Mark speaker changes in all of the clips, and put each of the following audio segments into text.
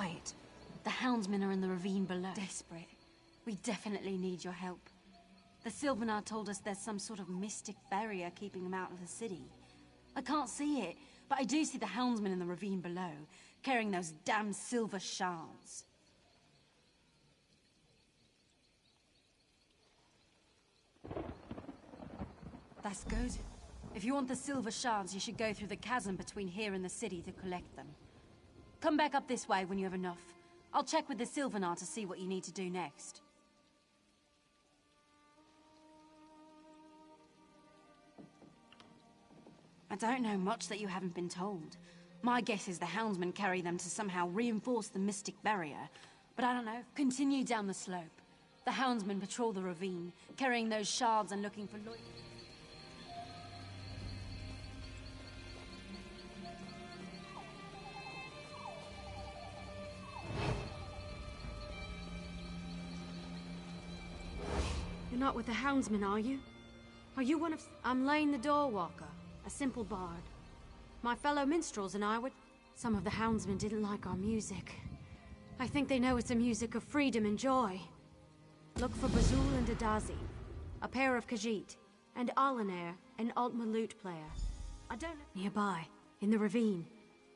Speaker 1: quiet. The houndsmen are in the ravine below.
Speaker 2: Desperate. We definitely need your help. The Sylvanar told us there's some sort of mystic barrier keeping them out of the city. I can't see it, but I do see the houndsmen in the ravine below, carrying those damn silver shards. That's good. If you want the silver shards, you should go through the chasm between here and the city to collect them. Come back up this way when you have enough. I'll check with the Sylvanar to see what you need to do next. I don't know much that you haven't been told. My guess is the houndsmen carry them to somehow reinforce the mystic barrier. But I don't know. Continue down the slope. The houndsmen patrol the ravine, carrying those shards and looking for loot.
Speaker 1: You're not with the houndsmen, are you? Are you one of... I'm Lane the Doorwalker, a simple bard. My fellow minstrels and I would... Some of the houndsmen didn't like our music. I think they know it's a music of freedom and joy. Look for Bazul and Adazi, a pair of Khajiit, and Alanair, an Altma lute player. I don't know... Nearby, in the ravine.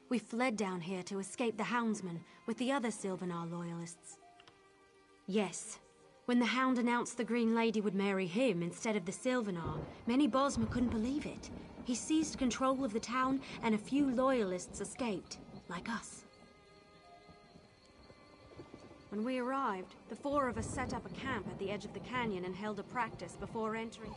Speaker 1: We fled down here to escape the houndsmen with the other Sylvanar loyalists. Yes. When the Hound announced the Green Lady would marry him instead of the Sylvanar, many Bosma couldn't believe it. He seized control of the town, and a few loyalists escaped, like us. When we arrived, the four of us set up a camp at the edge of the canyon and held a practice before entering.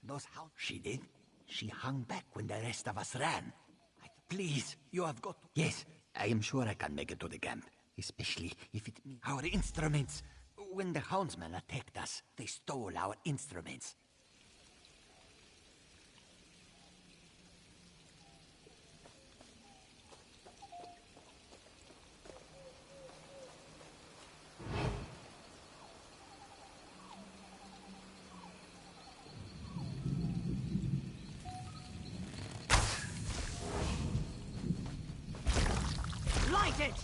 Speaker 3: Those how she did. She hung back when the rest of us ran. Please, you have got to... Yes, I am sure I can make it to the camp. Especially if it means our instruments. When the houndsmen attacked us, they stole our instruments.
Speaker 1: Light it!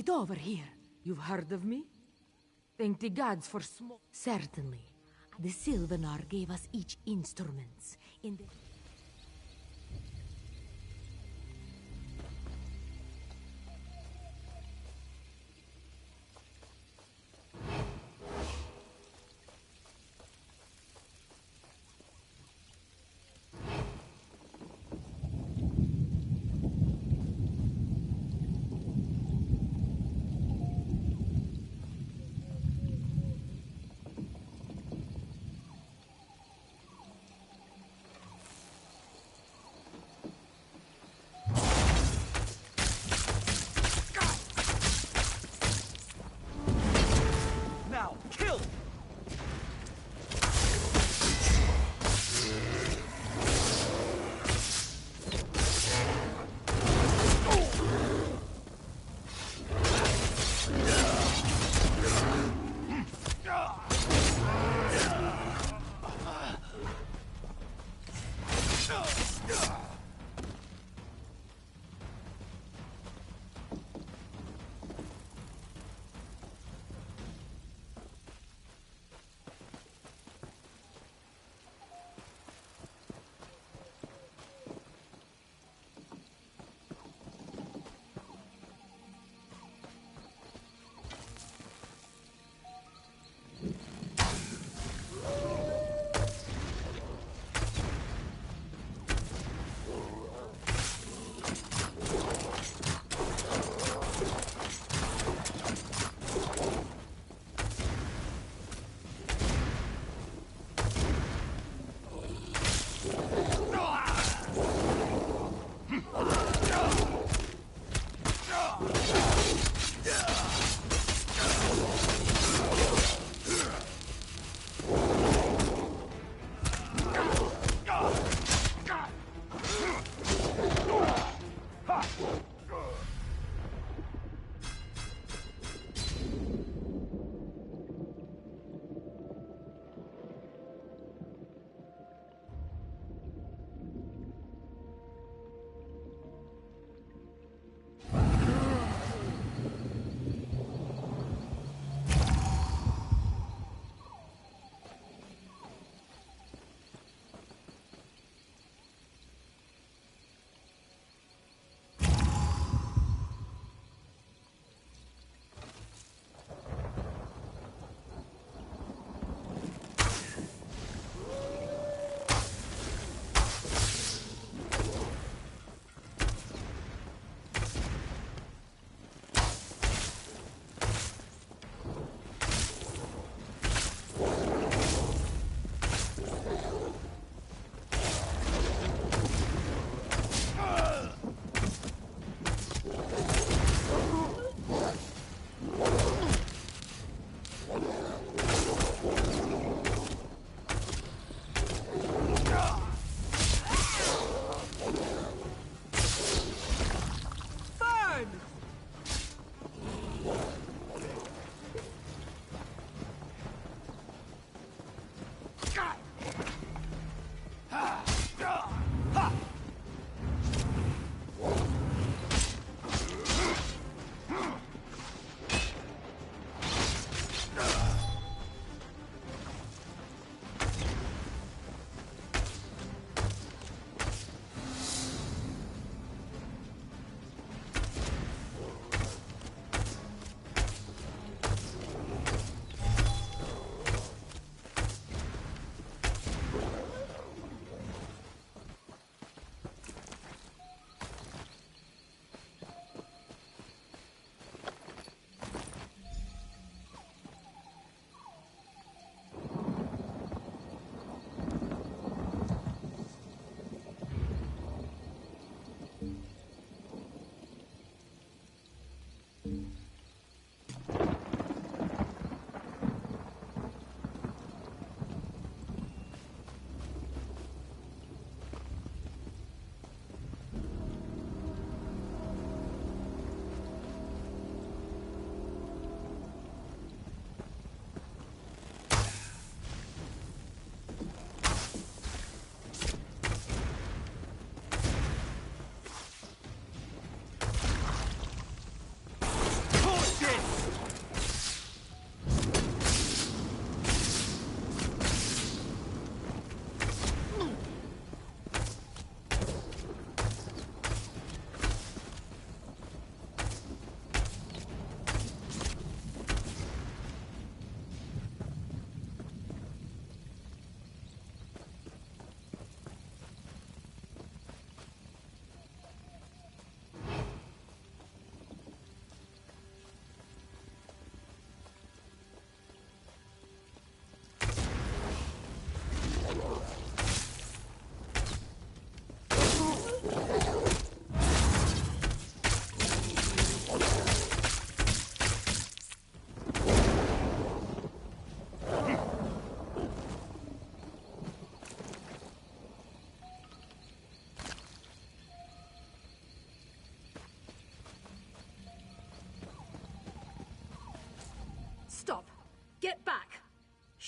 Speaker 4: it over here. You've heard of me? Thank the gods for small... Certainly. The Sylvanar gave us each instruments. In the...
Speaker 3: Now, kill!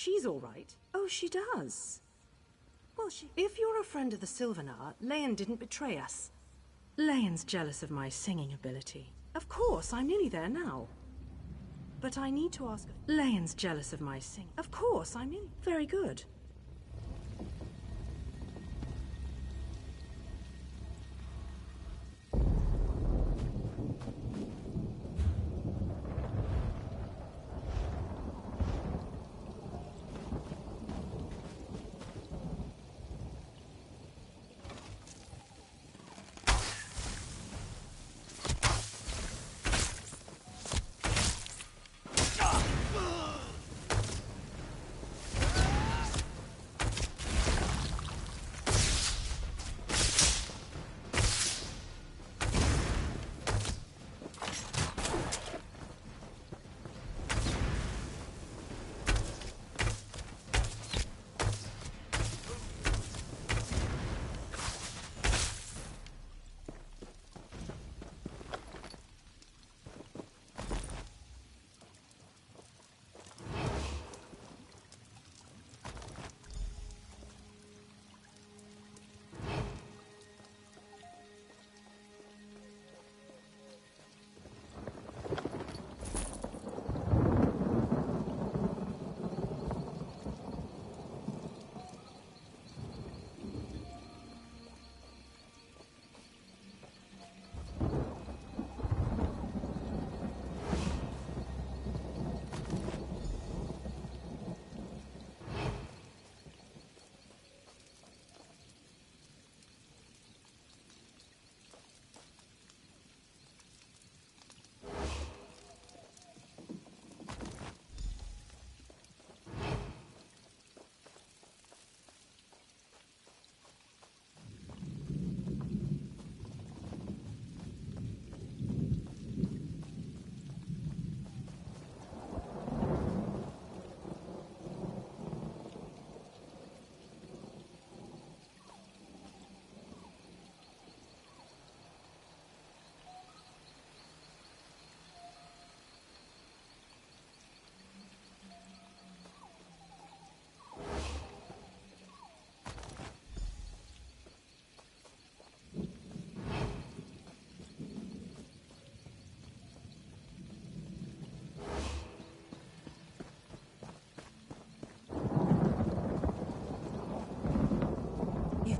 Speaker 5: she's all right.
Speaker 6: Oh, she does. Well,
Speaker 5: If you're a friend of the Sylvanar, Leon didn't betray us. Leon's jealous of my singing ability. Of course, I'm nearly there now. But I need to ask... Leon's jealous of my singing. Of course, I'm nearly... Very good.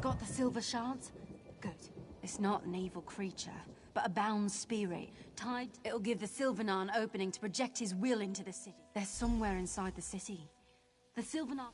Speaker 2: Got the silver shards? Good. It's not an evil creature, but a bound spirit. Tied, it'll give the Sylvanar an opening to project his will into the city. They're somewhere inside the city. The Sylvanar...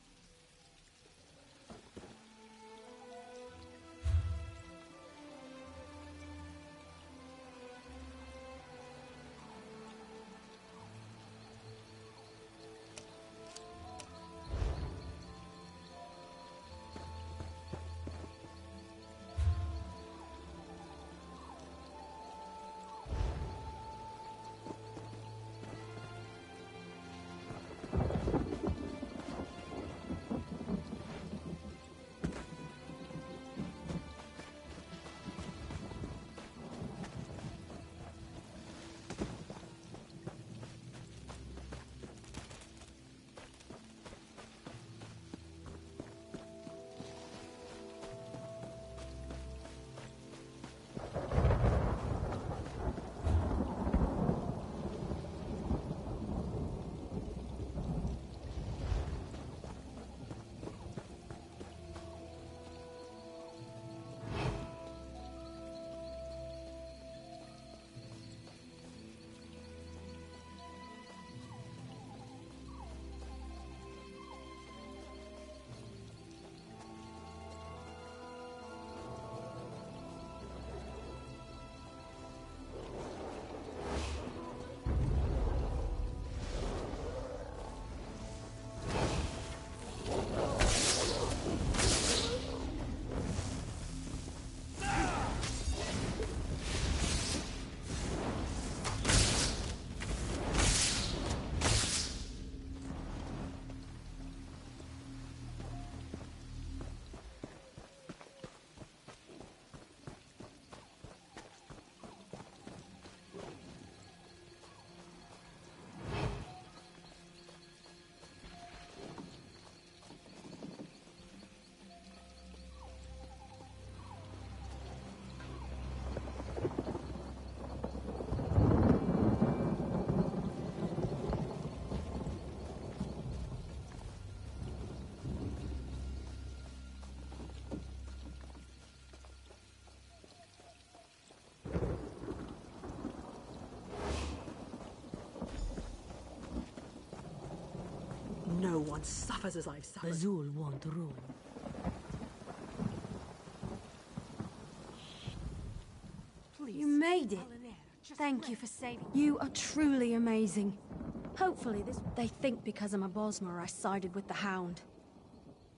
Speaker 5: one suffers as I've suffered.
Speaker 4: Bazul won't ruin. Please.
Speaker 1: You made it. Thank you for saving. You are truly amazing. Hopefully they think because I'm a Bosmer I sided with the Hound.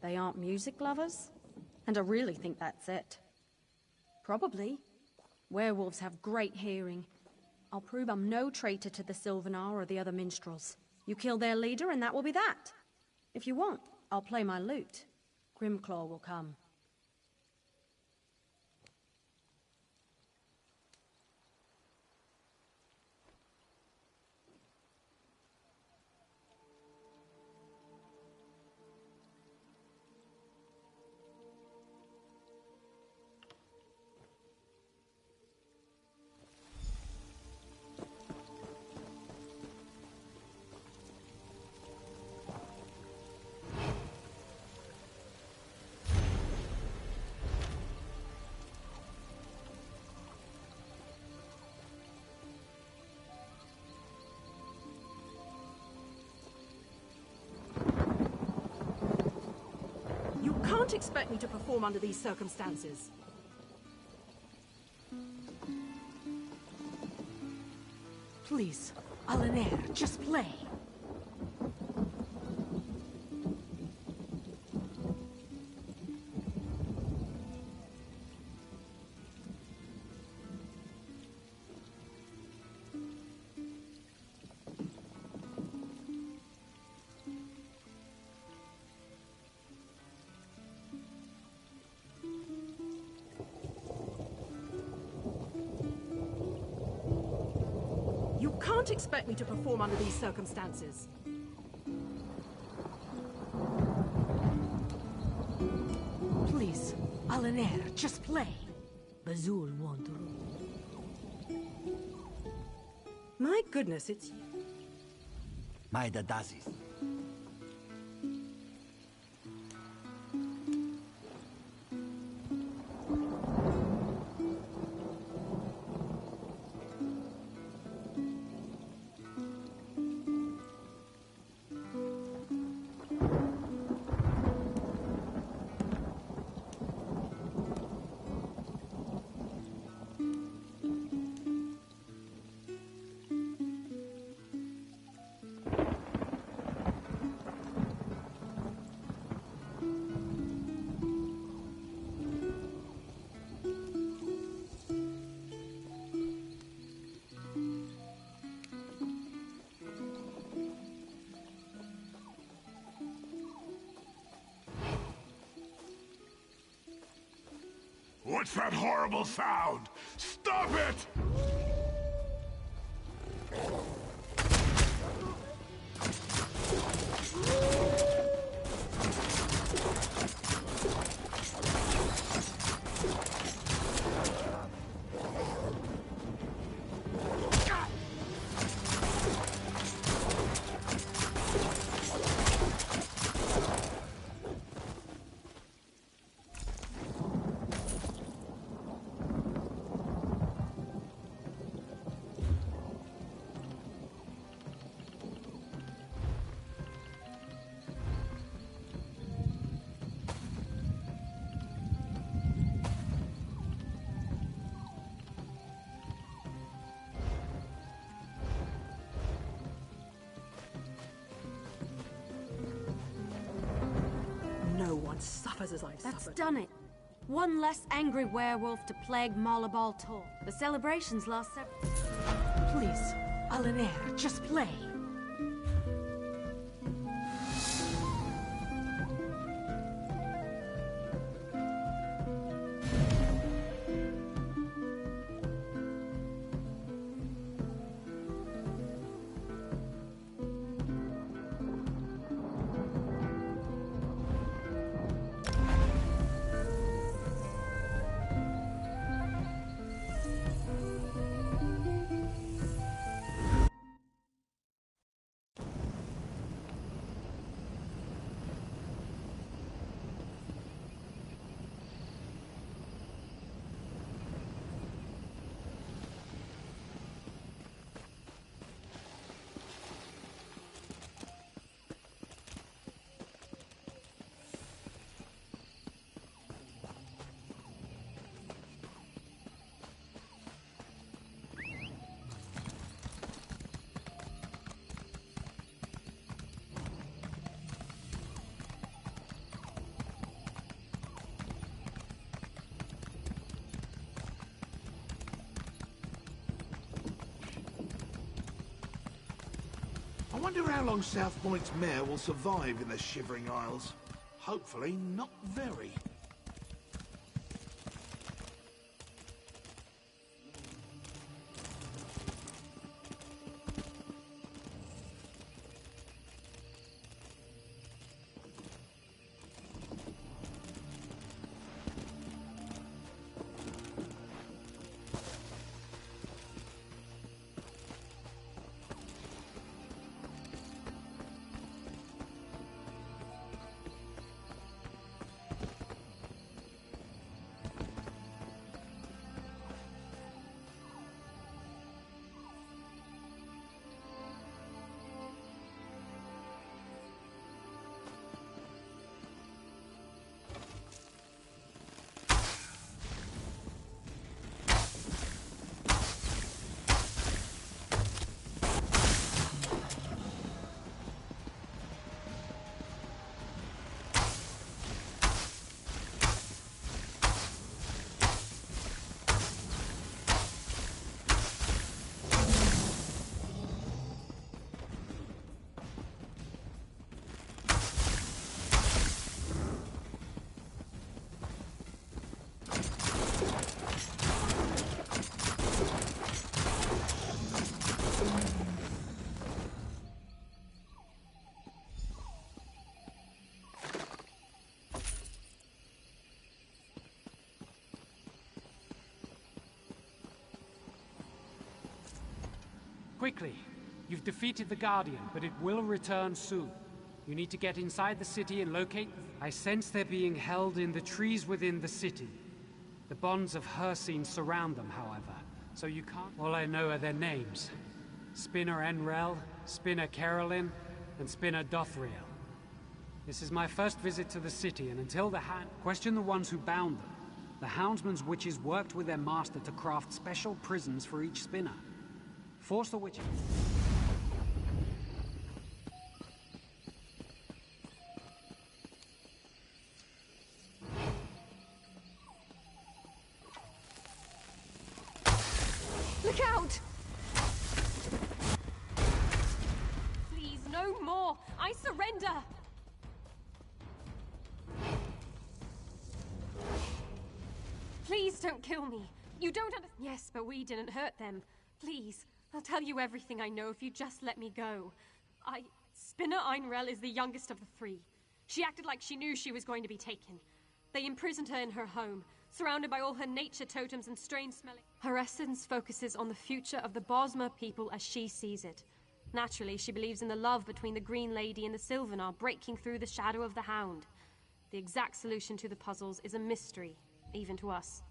Speaker 1: They aren't music lovers? And I really think that's it. Probably. Werewolves have great hearing. I'll prove I'm no traitor to the Sylvanar or the other minstrels. You kill their leader and that will be that. If you want, I'll play my lute. Grimclaw will come.
Speaker 5: You can't expect me to perform under these circumstances.
Speaker 4: Please, Alaner, just play.
Speaker 5: You can't expect me to perform under these circumstances.
Speaker 4: Please, Alaner, just play. Bazul won't ruin.
Speaker 5: My goodness, it's...
Speaker 3: My dadazis.
Speaker 7: What's that horrible sound? Stop it!
Speaker 5: No one suffers as I've
Speaker 1: That's
Speaker 5: suffered.
Speaker 1: done it. One less angry werewolf to plague Malabal Tor. The celebrations last several...
Speaker 4: Please, Alaner, just play.
Speaker 7: wonder how long South Point's mayor will survive in the Shivering Isles. Hopefully not very.
Speaker 8: Quickly! You've defeated the Guardian, but it will return soon. You need to get inside the city and locate... I sense they're being held in the trees within the city. The bonds of Hircine surround them, however, so you can't... All I know are their names. Spinner Enrel, Spinner Carolyn, and Spinner Dothriel. This is my first visit to the city, and until the question the ones who bound them. The Houndsman's witches worked with their master to craft special prisons for each spinner. Force the witches.
Speaker 1: Look out! Please, no more! I surrender! Please don't kill me. You don't understand. Yes, but we didn't hurt them. Please, I'll tell you everything I know if you just let me go. Spinner Einrel is the youngest of the three. She acted like she knew she was going to be taken. They imprisoned her in her home, surrounded by all her nature totems and strange smelling. Her essence focuses on the future of the Bosmer people as she sees it. Naturally, she believes in the love between the Green Lady and the Sylvanar breaking through the shadow of the Hound. The exact solution to the puzzles is a mystery, even to us.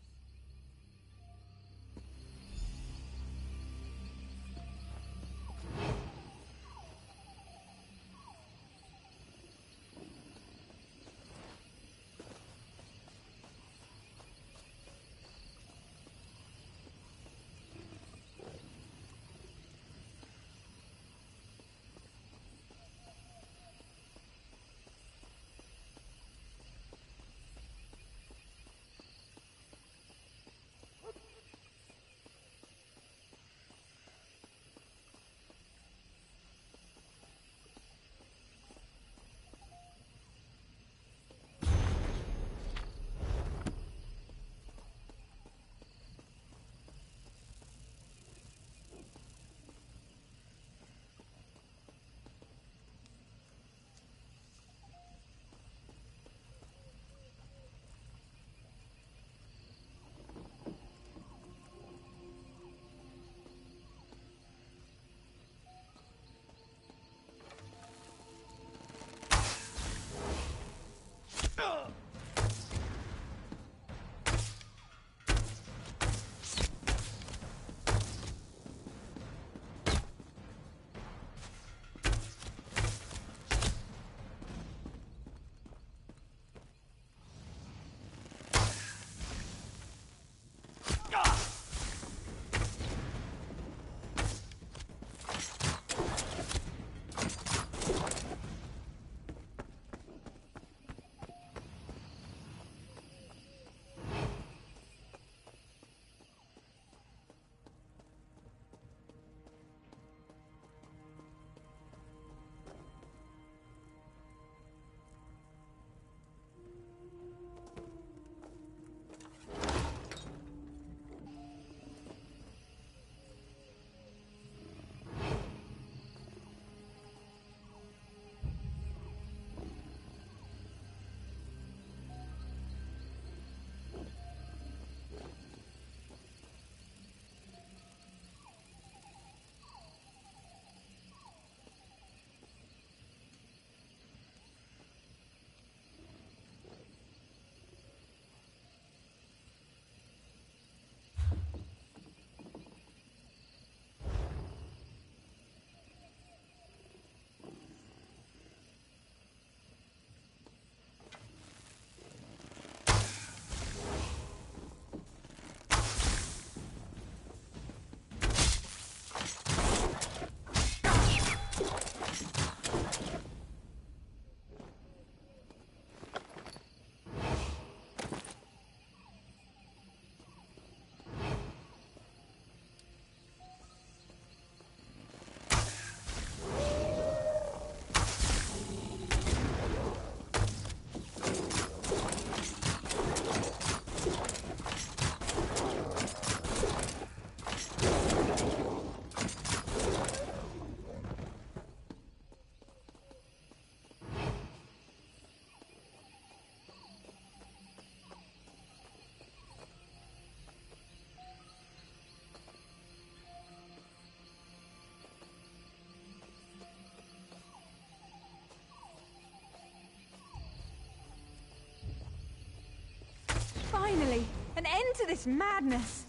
Speaker 6: to this madness?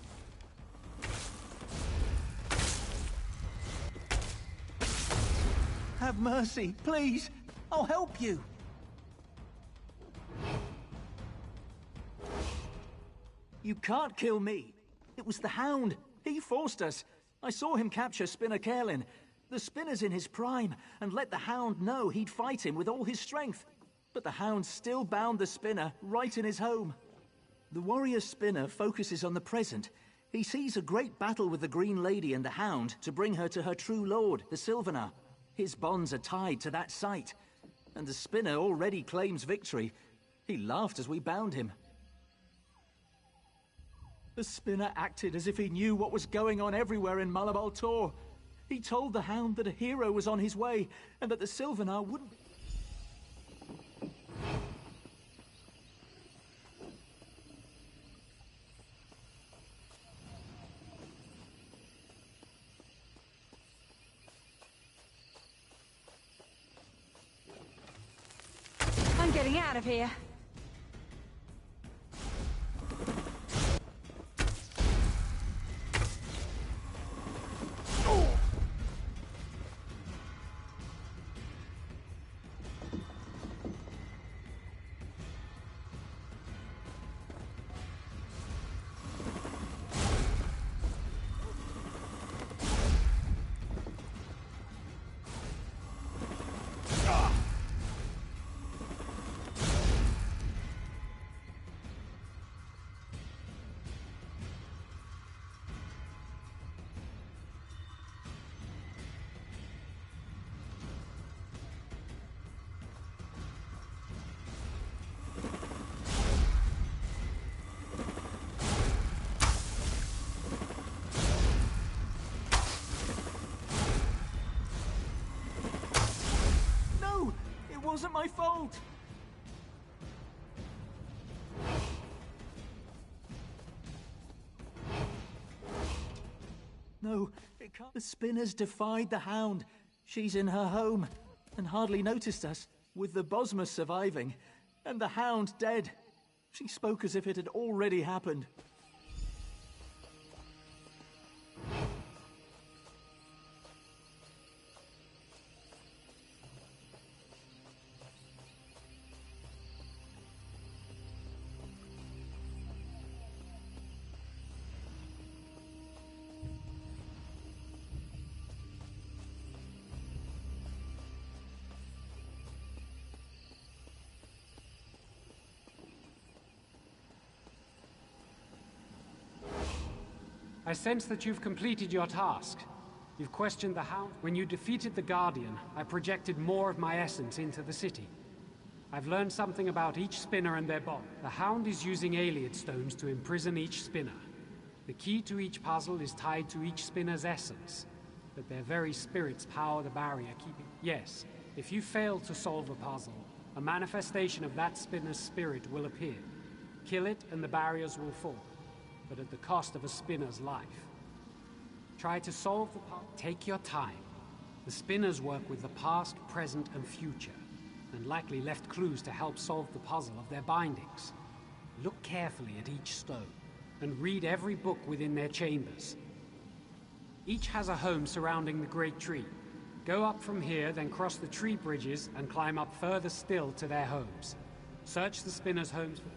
Speaker 9: Have mercy, please. I'll help you. You can't kill me. It was the Hound. He forced us. I saw him capture Spinner Carlin. The Spinner's in his prime, and let the Hound know he'd fight him with all his strength. But the Hound still bound the Spinner right in his home. The warrior Spinner focuses on the present. He sees a great battle with the Green Lady and the Hound to bring her to her true lord, the Sylvanar. His bonds are tied to that site, and the Spinner already claims victory. He laughed as we bound him. The Spinner acted as if he knew what was going on everywhere in Malabal Tor. He told the Hound that a hero was on his way, and that the Sylvanar wouldn't...
Speaker 6: I'm getting out of here.
Speaker 9: It wasn't my fault! No, it can't. The Spinner's defied the Hound. She's in her home, and hardly noticed us, with the Bosma surviving, and the Hound dead. She spoke as if it had already happened.
Speaker 8: I sense that you've completed your task. You've questioned the Hound. When you defeated the Guardian, I projected more of my essence into the city. I've learned something about each spinner and their bond. The Hound is using Aliad stones to imprison each spinner. The key to each puzzle is tied to each spinner's essence, but their very spirits power the barrier keeping... Yes, if you fail to solve a puzzle, a manifestation of that spinner's spirit will appear. Kill it and the barriers will fall, but at the cost of a spinner's life. Try to solve the puzzle. Take your time. The spinners work with the past, present, and future, and likely left clues to help solve the puzzle of their bindings. Look carefully at each stone, and read every book within their chambers. Each has a home surrounding the Great Tree. Go up from here, then cross the tree bridges, and climb up further still to their homes. Search the spinners' homes for...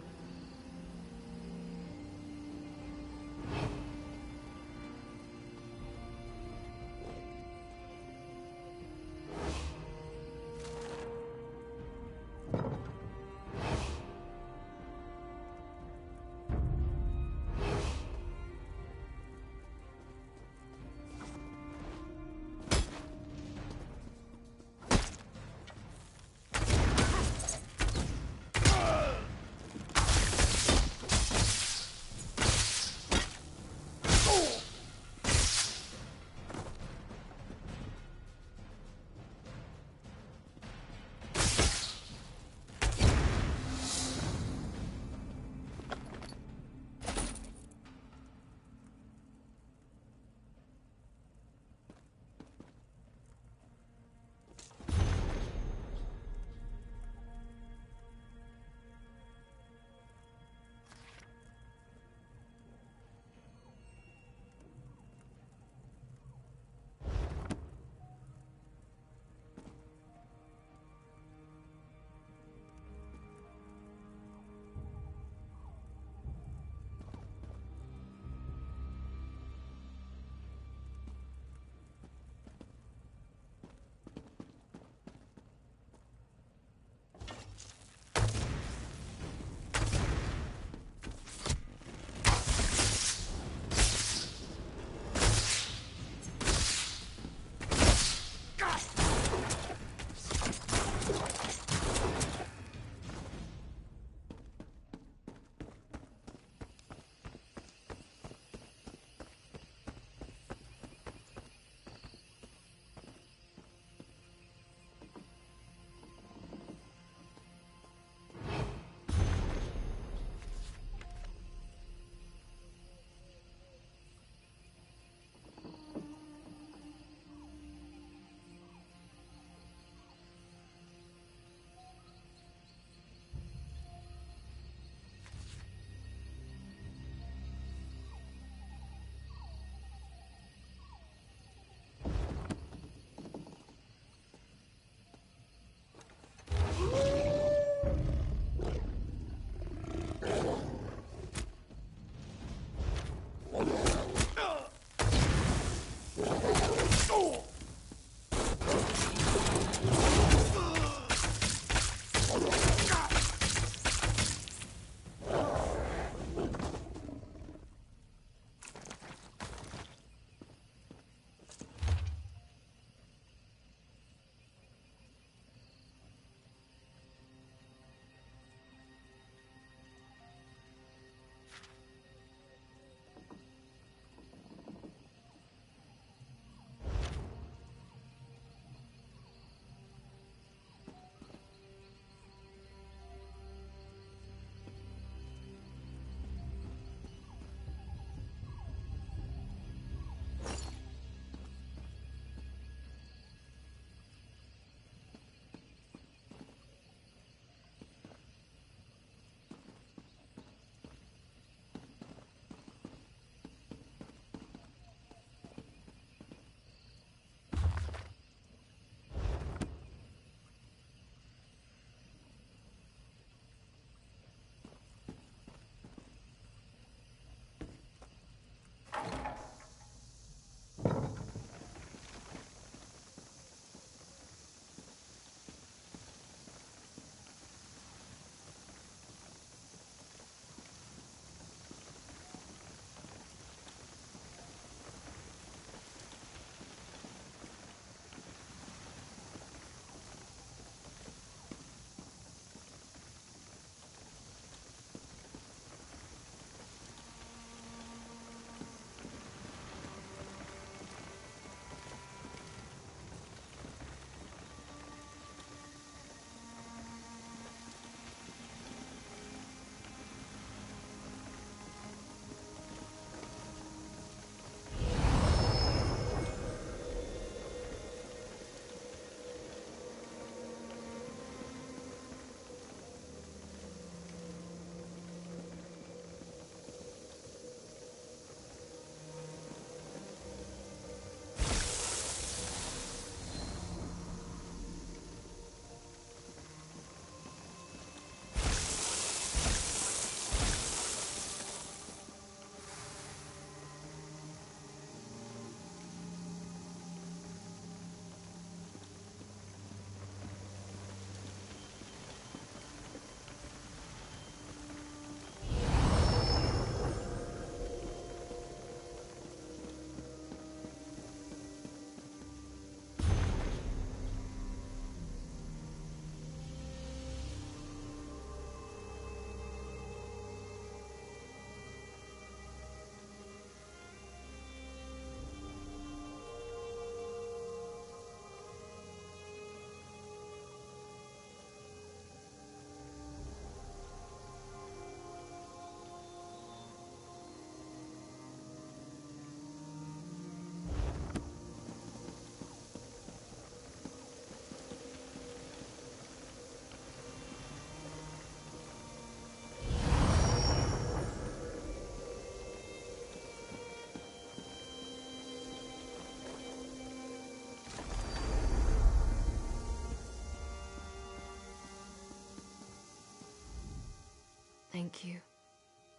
Speaker 10: Thank you.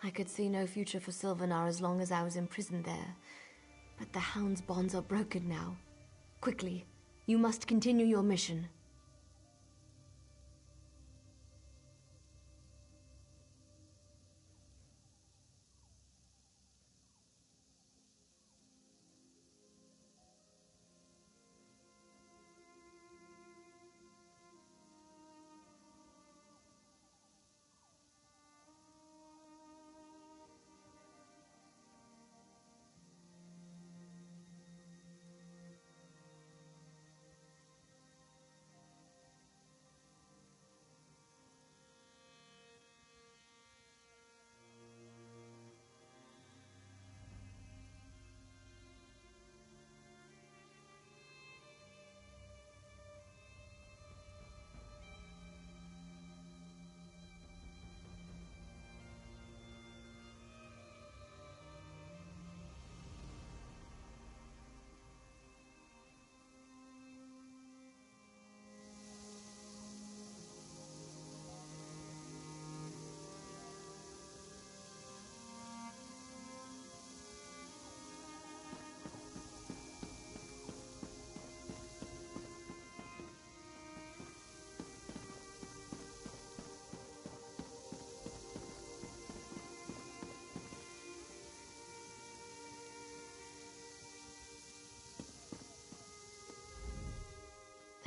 Speaker 10: I could see no future for Sylvanar as long as I was imprisoned there. But the Hound's bonds are broken now. Quickly, you must continue your mission.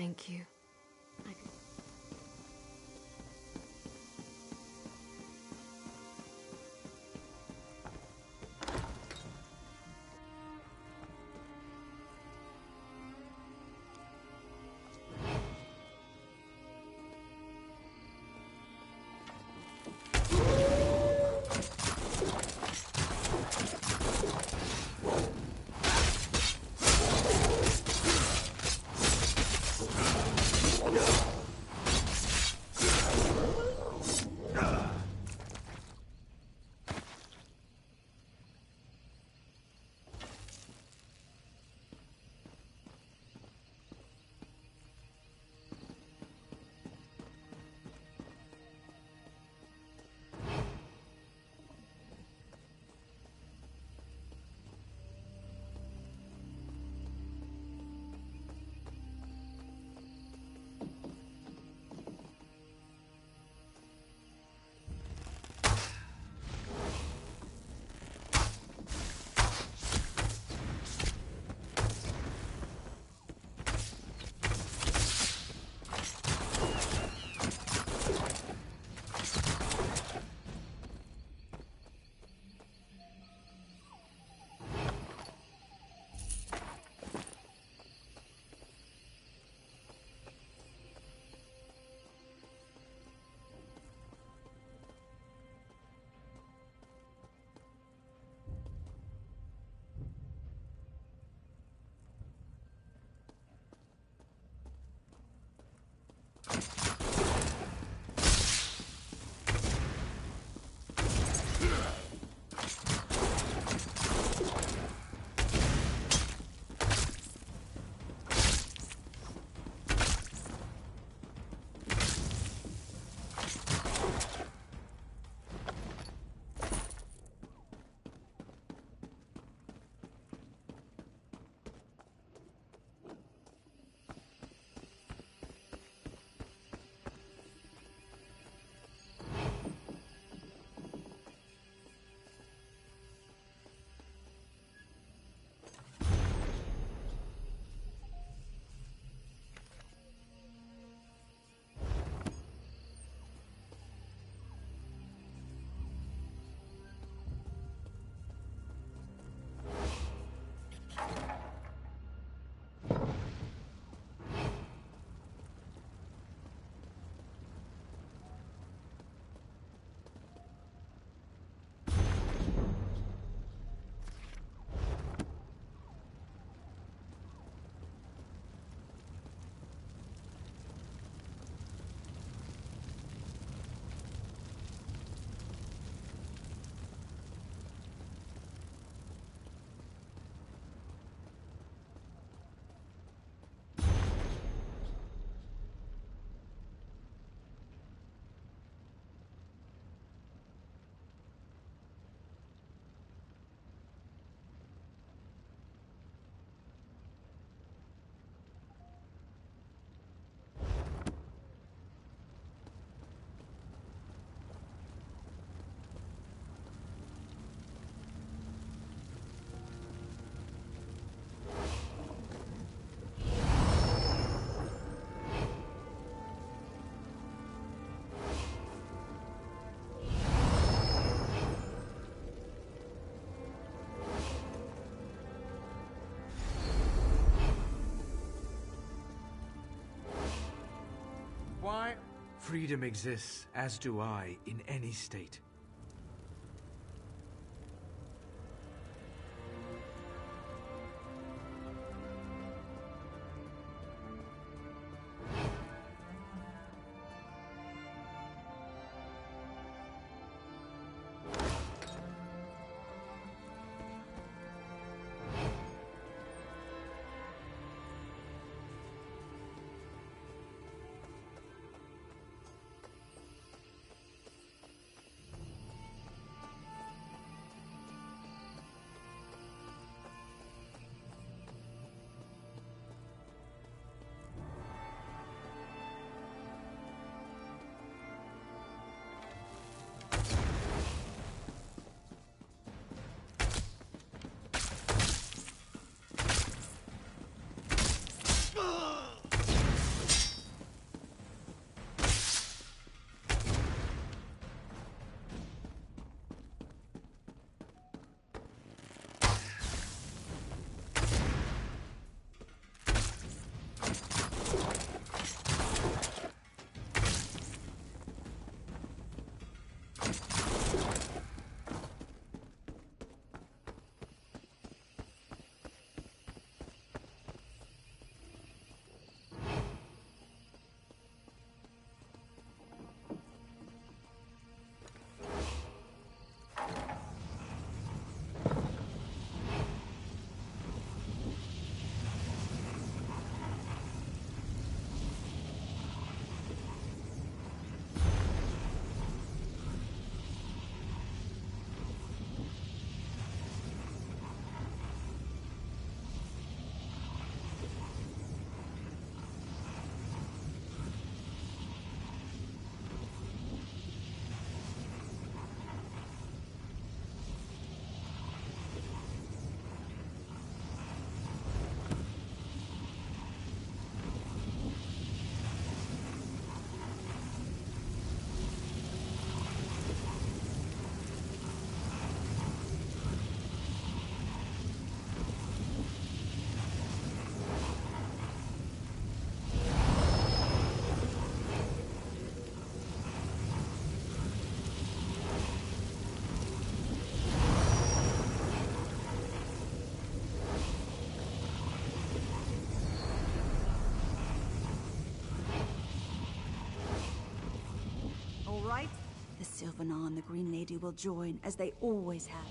Speaker 10: Thank you.
Speaker 11: Freedom exists, as do I, in any state.
Speaker 2: The Sylvanar and the Green Lady will join, as they always have.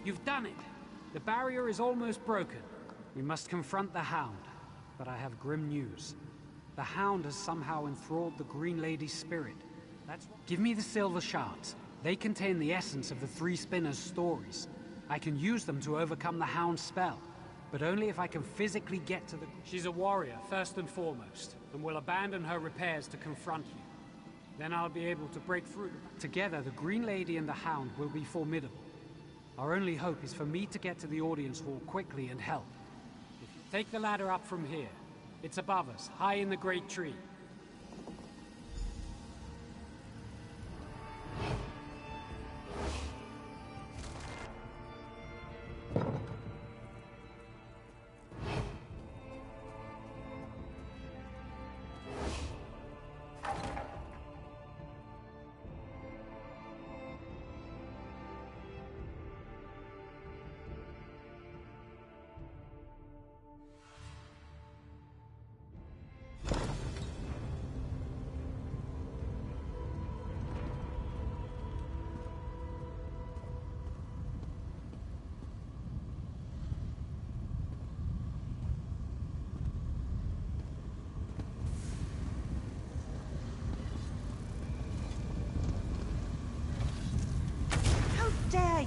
Speaker 8: You've done it! The barrier is almost broken. We must confront the Hound. But I have grim news. The Hound has somehow enthralled the Green Lady's spirit. Give me the silver shards. They contain the essence of the Three Spinners' stories. I can use them to overcome the Hound's spell, but only if I can physically get to the... She's a warrior, first and foremost, and will abandon her repairs to confront you. Then I'll be able to break through. Together, the Green Lady and the Hound will be formidable. Our only hope is for me to get to the audience hall quickly and help. If you take the ladder up from here, it's above us, high in the great tree.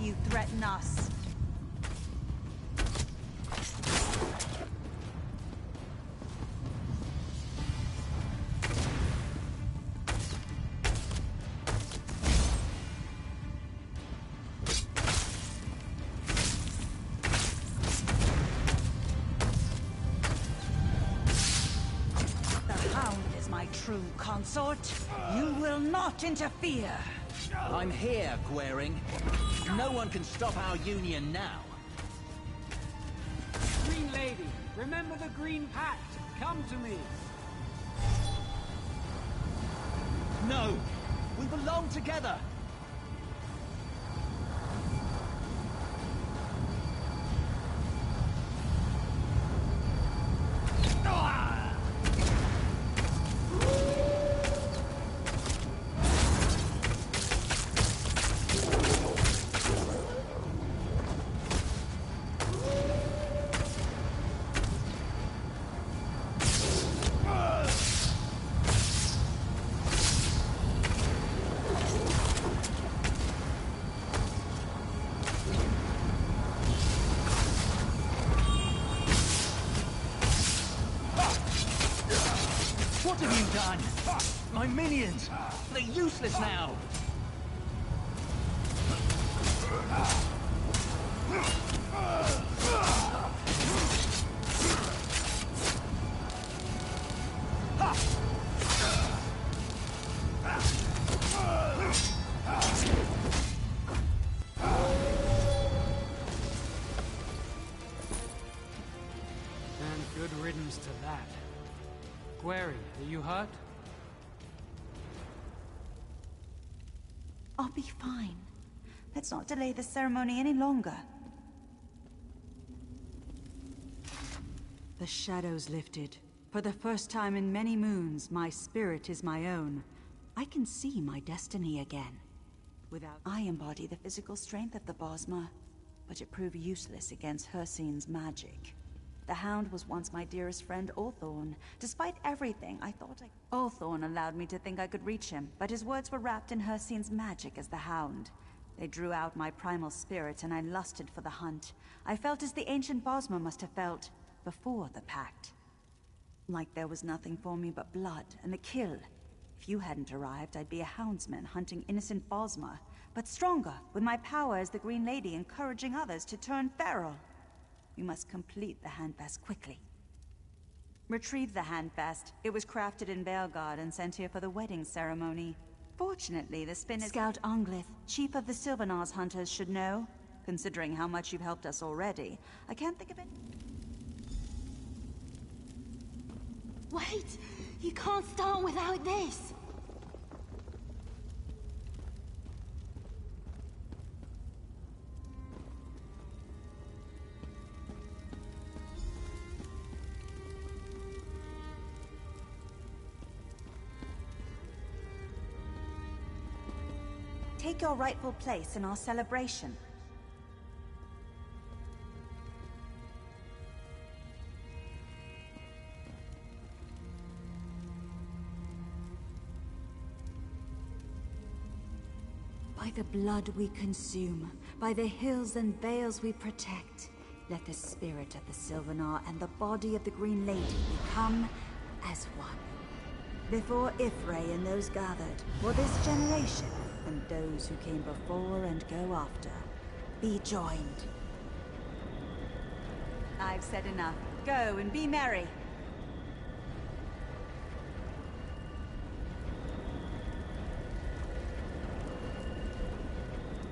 Speaker 6: you threaten us. True consort, you will not interfere.
Speaker 9: I'm here, Gwering. No one can stop our union now.
Speaker 8: Green Lady, remember the Green Pact. Come to me.
Speaker 9: No! We belong together! What have you done? My minions! They're useless now!
Speaker 8: And good riddance to that. Gwering, are you hurt?
Speaker 6: I'll be fine. Let's not delay the ceremony any longer. The shadows lifted. For the first time in many moons, my spirit is my own. I can see my destiny again. I embody the physical strength of the Bosma, but it proved useless against Hircine's magic. The Hound was once my dearest friend, Ulthorn. Despite everything, I thought Ulthorn allowed me to think I could reach him, but his words were wrapped in Hircine's magic as the Hound. They drew out my primal spirit, and I lusted for the hunt. I felt as the ancient Bosma must have felt before the pact. Like there was nothing for me but blood and the kill. If you hadn't arrived, I'd be a houndsman hunting innocent Bosma, but stronger, with my power as the Green Lady encouraging others to turn feral. We must complete the handbast quickly. Retrieve the handbast. It was crafted in Belgard and sent here for the wedding ceremony. Fortunately, the spin is... Scout Anglith, chief of the Sylvanar's hunters, should know. Considering how much you've helped us already, I can't think of it.
Speaker 2: Wait! You can't start without this!
Speaker 6: Take your rightful place in our celebration. By the blood we consume, by the hills and vales we protect, let the spirit of the Sylvanar and the body of the Green Lady become as one. Before Ifray and those gathered, for this generation, and those who came before and go after, be joined. I've said enough. Go and be merry.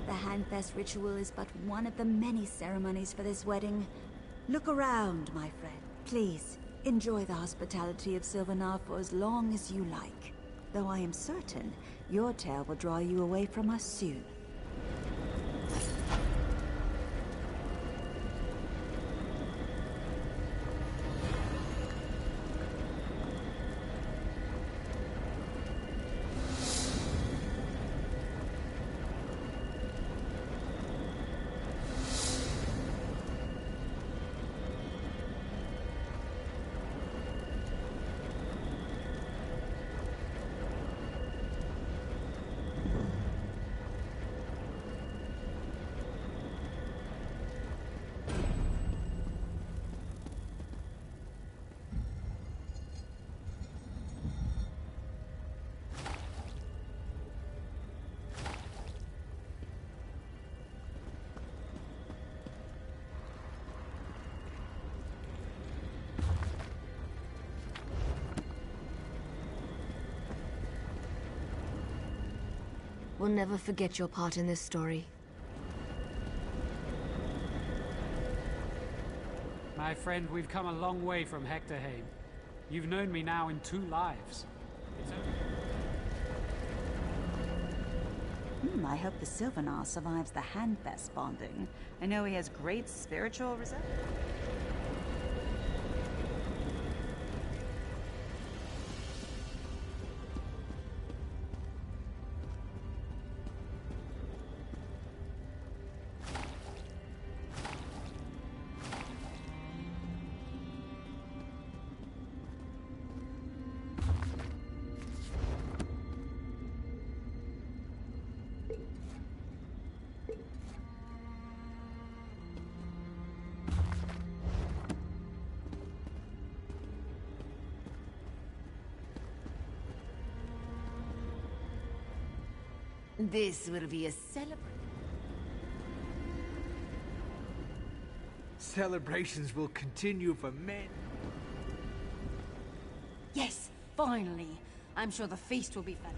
Speaker 6: The Handfest ritual is but one of the many ceremonies for this wedding. Look around, my friend. Please, enjoy the hospitality of Sylvanar for as long as you like. Though I am certain your tale will draw you away from us soon.
Speaker 10: We'll never forget your part in this story.
Speaker 8: My friend, we've come a long way from Hectorheim. You've known me now in 2 lives. It's
Speaker 6: I hope the Sylvanar survives the handbest bonding. I know he has great spiritual resemblance.
Speaker 4: This will be a
Speaker 11: Celebrations will continue for men.
Speaker 2: Yes, finally. I'm sure the feast will be fun.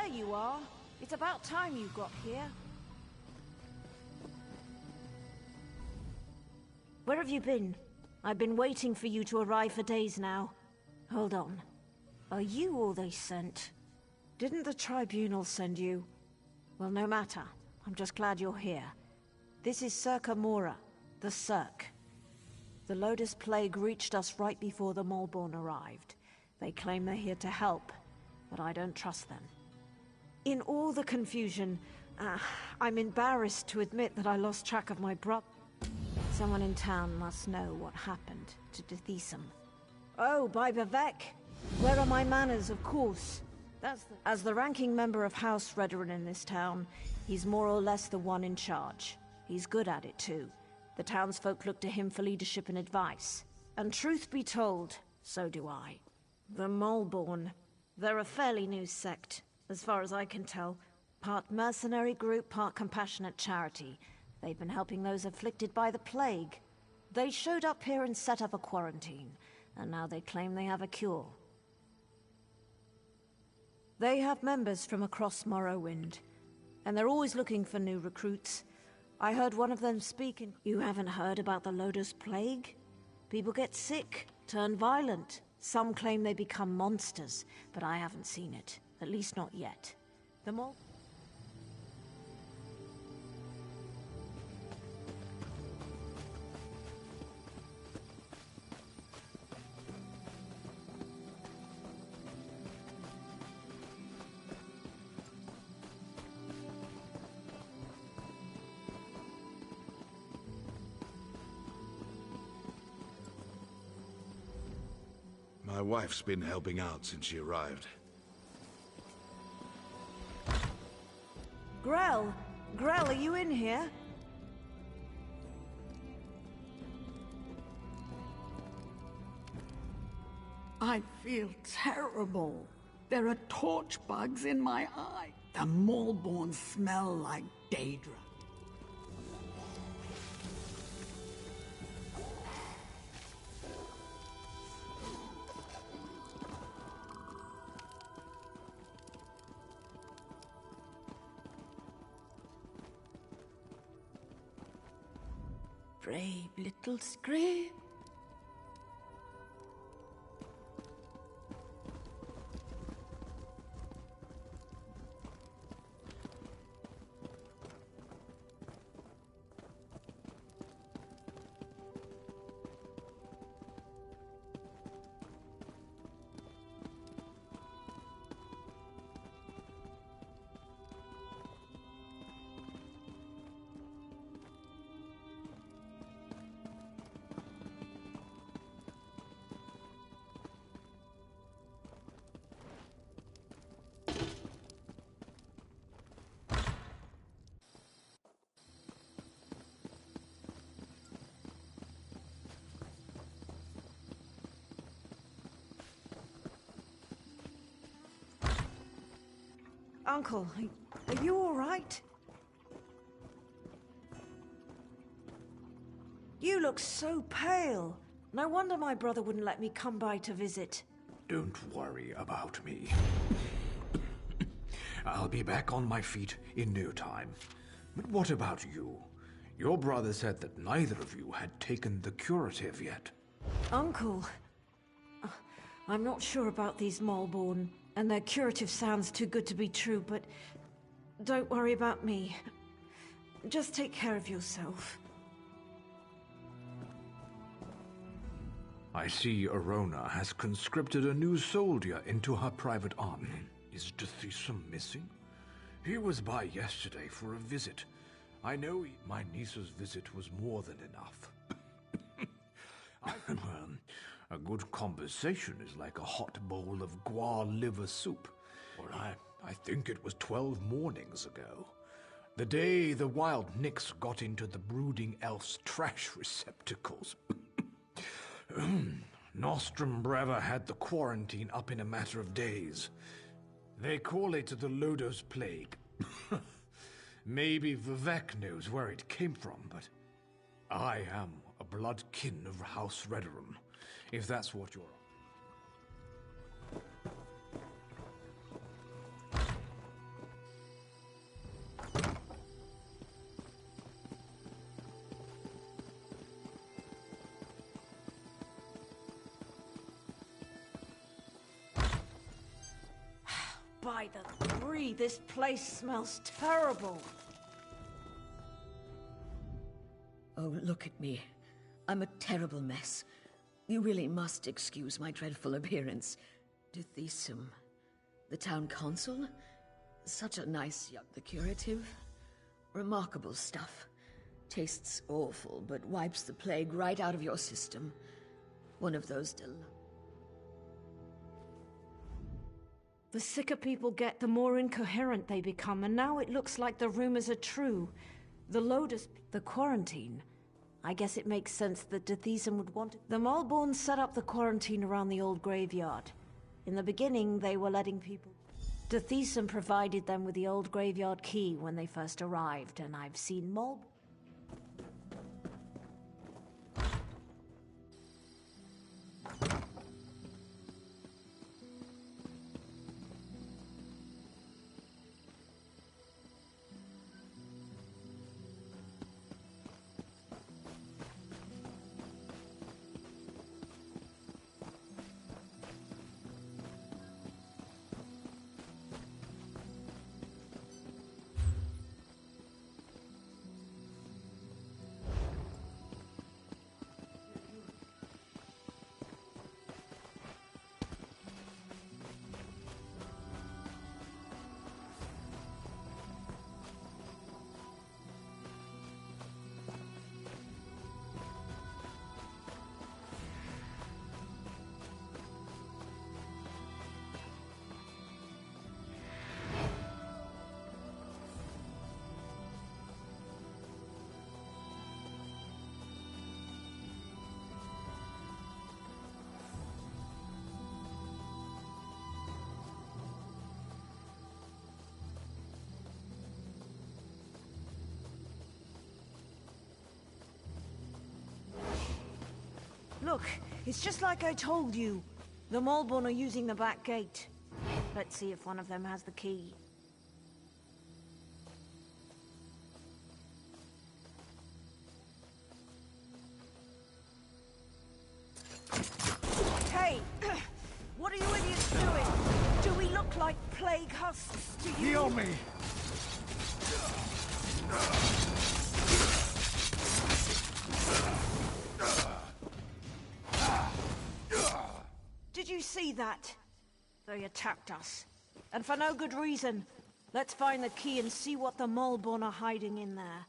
Speaker 12: you are. It's about time you got here. Where have you been? I've been waiting for you to arrive for days now. Hold on. Are you all they sent? Didn't the tribunal send you? Well, no matter. I'm just glad you're here. This is Circa Mora, the Cirque. The Lotus Plague reached us right before the Malborn arrived. They claim they're here to help, but I don't trust them. In all the confusion, I'm embarrassed to admit that I lost track of my brother. Someone in town must know what happened to Dethisum. Oh, by Vivek! Where are my manners, of course? As the ranking member of House Redoran in this town, he's more or less the one in charge. He's good at it, too. The townsfolk look to him for leadership and advice. And truth be told, so do I. The Malborn. They're a fairly new sect, as far as I can tell. Part mercenary group, part compassionate charity. They've been helping those afflicted by the plague. They showed up here and set up a quarantine, and now they claim they have a cure. They have members from across Morrowind, and they're always looking for new recruits. I heard one of them speaking. You haven't heard about the Lotus Plague? People get sick, turn violent. Some claim they become monsters, but I haven't seen it. At least not yet. The more...
Speaker 7: My wife's been helping out since she arrived.
Speaker 12: Grell! Grell, are you in here?
Speaker 13: I feel terrible. There are torch bugs in my eye. The Malborn smell like Daedra. Brave little scrape.
Speaker 12: Uncle, are you all right? You look so pale. No wonder my brother wouldn't let me come by to visit.
Speaker 11: Don't worry about me. I'll be back on my feet in no time. But what about you? Your brother said that neither of you had taken the curative yet.
Speaker 12: Uncle, I'm not sure about these Malborn, and their curative sounds too good to be true, but don't worry about me. Just take care of yourself.
Speaker 11: I see Arona has conscripted a new soldier into her private army. Is Dethisum missing? He was by yesterday for a visit. I know my niece's visit was more than enough. A good conversation is like a hot bowl of guar liver soup. Or I think it was 12 mornings ago. The day the wild Nyx got into the brooding elf's trash receptacles. Nostrum Breva had the quarantine up in a matter of days. They call it the Lotus Plague. Maybe Vivek knows where it came from, but I am a blood kin of House Redoran, if that's what you're...
Speaker 12: By the three, this place smells terrible.
Speaker 14: Oh, look at me. I'm a terrible mess. You really must excuse my dreadful appearance. Dithesum, the town consul? Such a nice young... The curative? Remarkable stuff. Tastes awful, but wipes the plague right out of your system. One of those
Speaker 12: The sicker people get, the more incoherent they become, and now it looks like the rumors are true. The Lotus... The quarantine. I guess it makes sense that Dithesum would want it. The Malborns set up the quarantine around the old graveyard. In the beginning, they were letting people... Dithesum provided them with the old graveyard key when they first arrived, and I've seen Malborn... Look, it's just like I told you. The Malborn are using the back gate. Let's see if one of them has the key. Hey! What are you idiots doing? Do we look like plague husks to you?
Speaker 7: Heal me!
Speaker 12: Did you see that? They attacked us. And for no good reason. Let's find the key and see what the Malborn are hiding in there.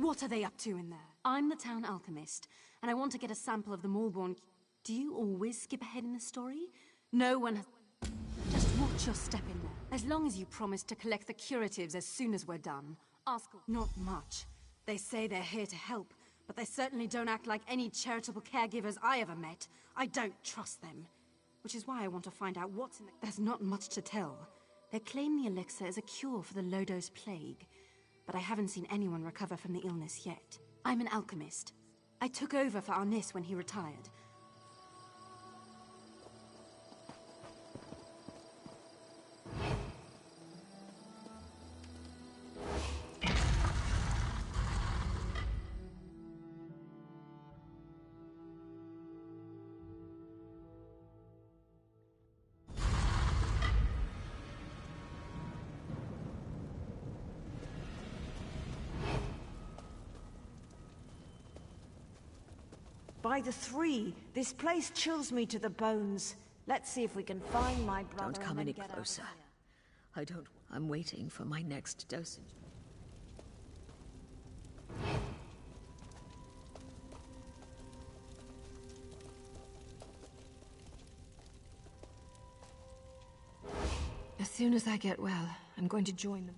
Speaker 2: What are they up to in there? I'm the town alchemist, and I want to get a sample of the Malborn. Do you always skip ahead in the story? No one has... Just watch your step in there. As long as you promise to collect the curatives as soon as we're done. Ask... Not much. They say they're here to help, but they certainly don't act like any charitable caregivers I ever met. I don't trust them. Which is why I want to find out what's in the... There's not much to tell. They claim the elixir is a cure for the Lodos plague, but I haven't seen anyone recover from the illness yet. I'm an alchemist. I took over for Arnis when he retired.
Speaker 12: By the three, this place chills me to the bones. Let's see if we can find my brother.
Speaker 14: Don't come any closer. I don't... I'm waiting for my next dosage.
Speaker 10: As soon as I get well, I'm going to join them.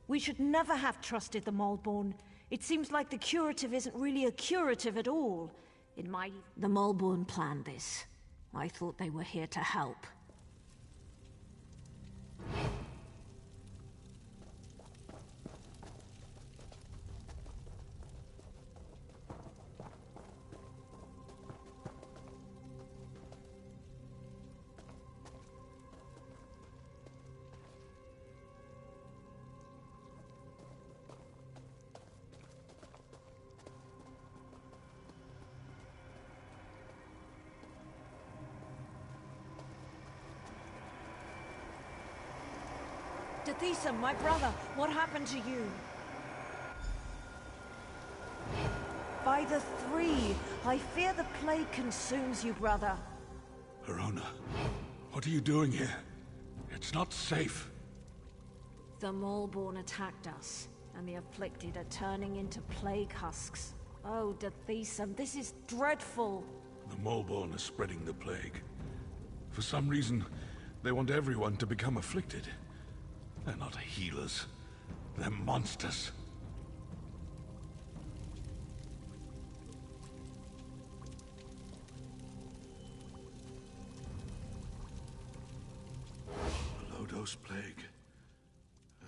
Speaker 12: We should never have trusted the Moleborn. It seems like the curative isn't really a curative at all. The Moleborn planned this. I thought they were here to help. Dathisa, my brother, what happened to you? By the three, I fear the plague consumes you, brother.
Speaker 11: Verona, what are you doing here? It's not safe.
Speaker 12: The Moleborn attacked us, and the afflicted are turning into plague husks. Oh, Dathisa, this is dreadful.
Speaker 11: The Moleborn is spreading the plague. For some reason, they want everyone to become afflicted. They're not healers. They're monsters. A low-dose plague.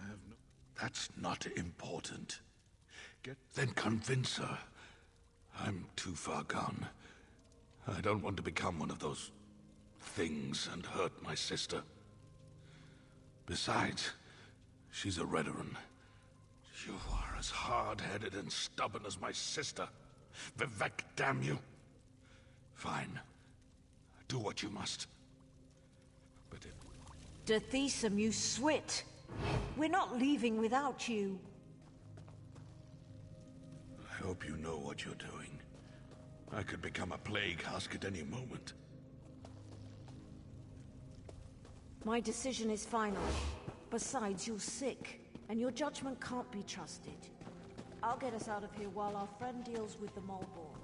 Speaker 11: I have no... That's not important. Then convince her. I'm too far gone. I don't want to become one of those things and hurt my sister. Besides, she's a Redoran. You are as hard-headed and stubborn as my sister. Vivek, damn you. Fine. Do what you must. But if...
Speaker 12: Dathisum, you swit. We're not leaving without you.
Speaker 11: I hope you know what you're doing. I could become a plague husk at any moment.
Speaker 12: My decision is final. Besides, you're sick, and your judgment can't be trusted. I'll get us out of here while our friend deals with the Moleborn.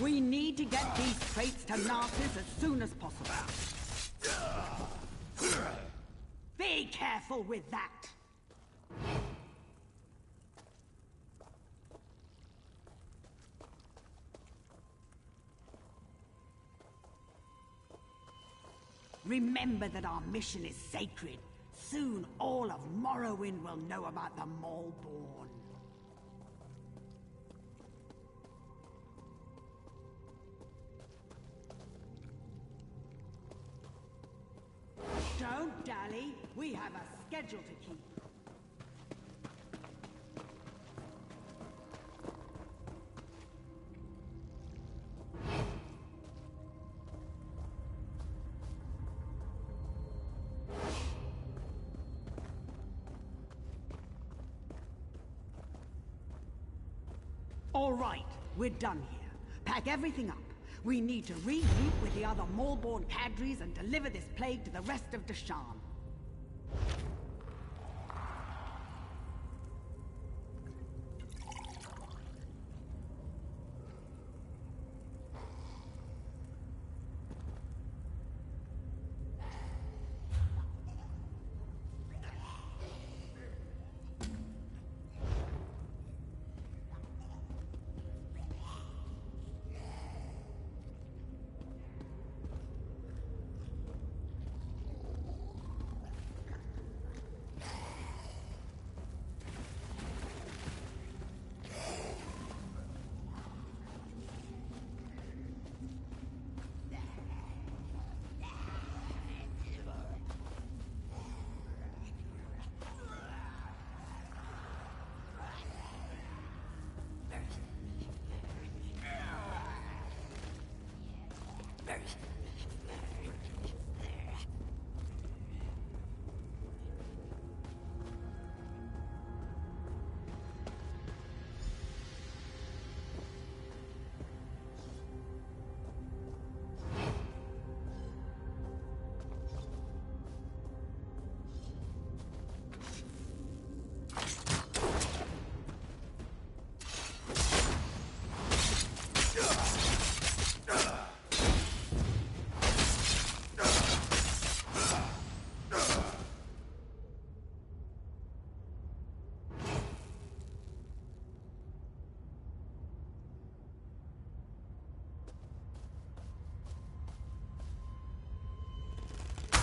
Speaker 13: We need to get these crates to Narcissus as soon as possible. Be careful with that! Remember that our mission is sacred. Soon all of Morrowind will know about the Maulborn. Don't dally. We have a schedule to keep. All right, we're done here. Pack everything up. We need to regroup with the other Maulborn cadres and deliver this plague to the rest of Deshan.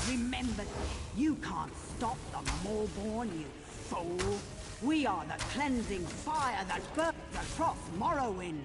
Speaker 13: Remember, you can't stop the Maulborn, you fool. We are the cleansing fire that burns across Morrowind.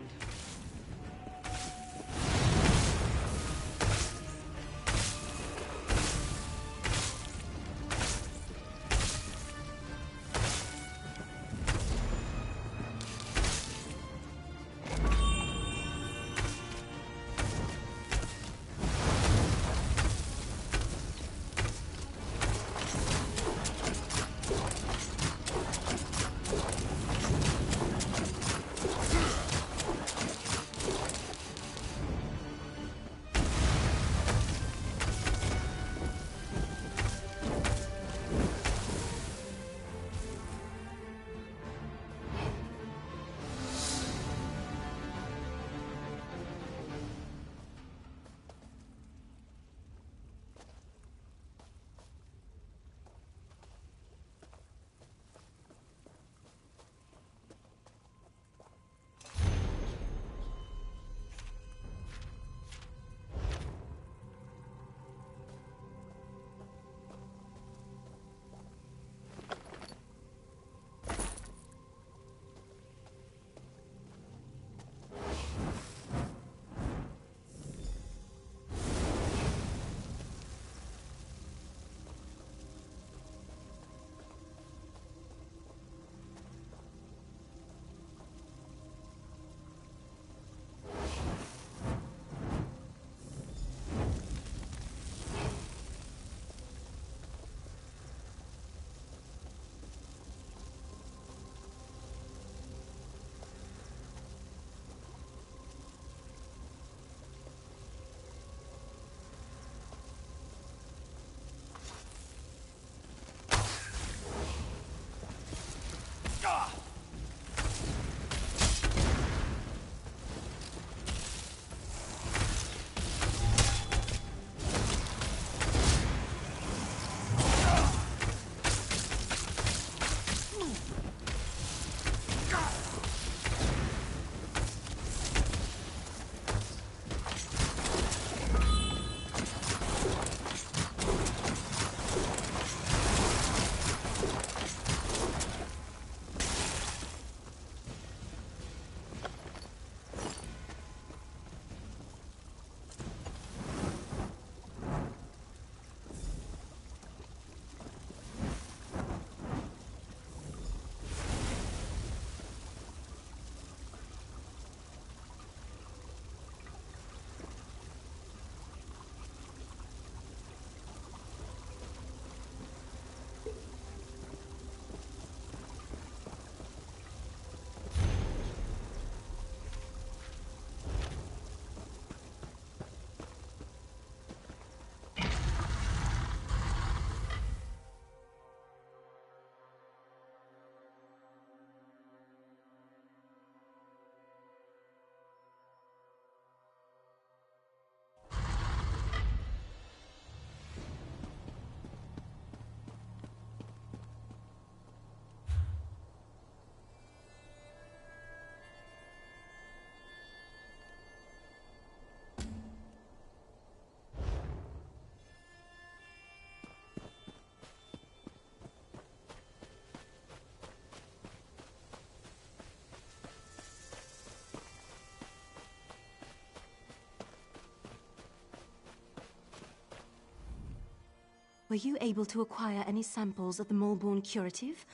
Speaker 2: Were you able to acquire any samples of the Moleborn curative?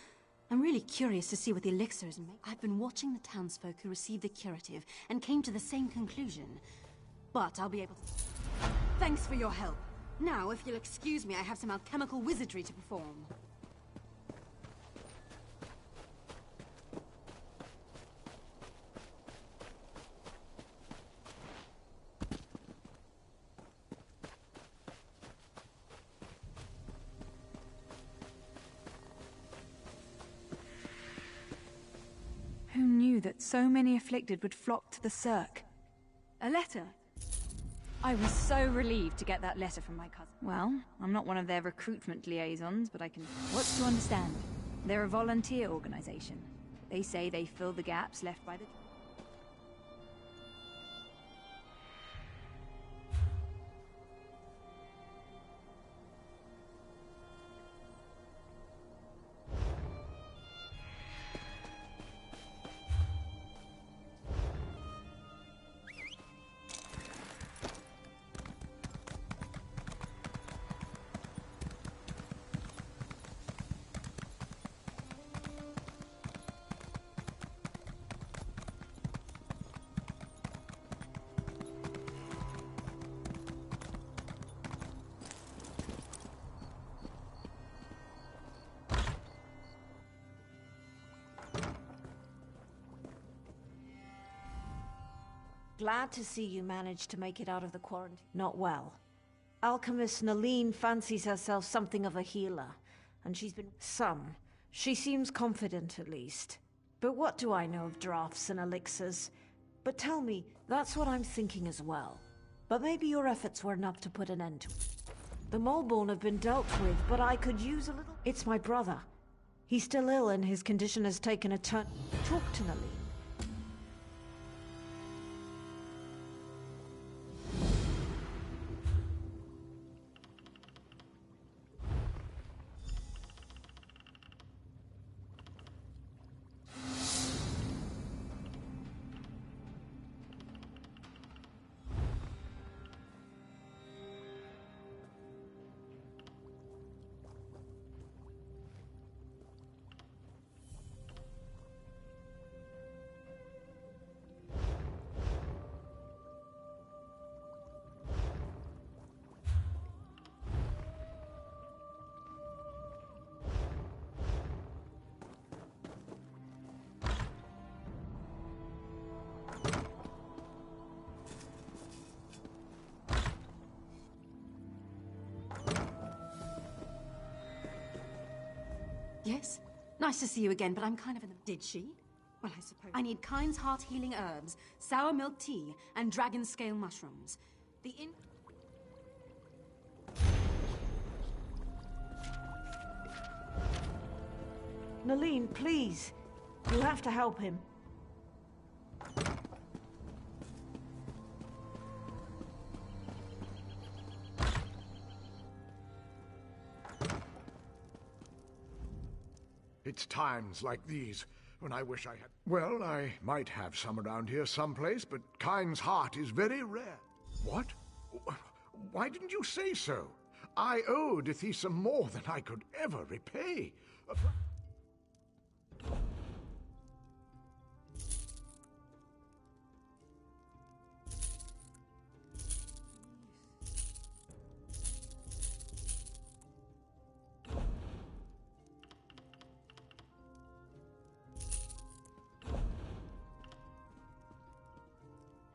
Speaker 2: I'm really curious to see what the elixir is made. I've been watching the townsfolk who received the curative and came to the same conclusion. But I'll be able to... Thanks for your help. Now, if you'll excuse me, I have some alchemical wizardry to perform.
Speaker 6: Who knew that so many afflicted would flock to the Cirque?
Speaker 15: A letter? I was so relieved to get that letter from my cousin. Well, I'm not one of their recruitment liaisons, but I can... What's to understand? They're a volunteer organization. They say they fill the gaps left by the...
Speaker 12: Glad to see you managed to make it out of the quarantine. Not well. Alchemist Naline fancies herself something of a healer, and she's been... Some. She seems confident, at least. But what do I know of drafts and elixirs? But tell me, that's what I'm thinking as well. But maybe your efforts were enough to put an end to it. The Moleborn have been dealt with, but I could use a little... It's my brother. He's still ill and his condition has taken a turn. Talk to Naline.
Speaker 2: Yes? Nice to see you again, but I'm kind of in the... Did she? Well, I suppose... I need Kind's heart healing herbs, sour milk tea, and dragon scale mushrooms. The in...
Speaker 12: Naline, please. You have to help him.
Speaker 11: It's times like these when I wish I had... Well, I might have some around here someplace, but Kind's heart is very rare. What? Why didn't you say so? I owe Dithesa more than I could ever repay.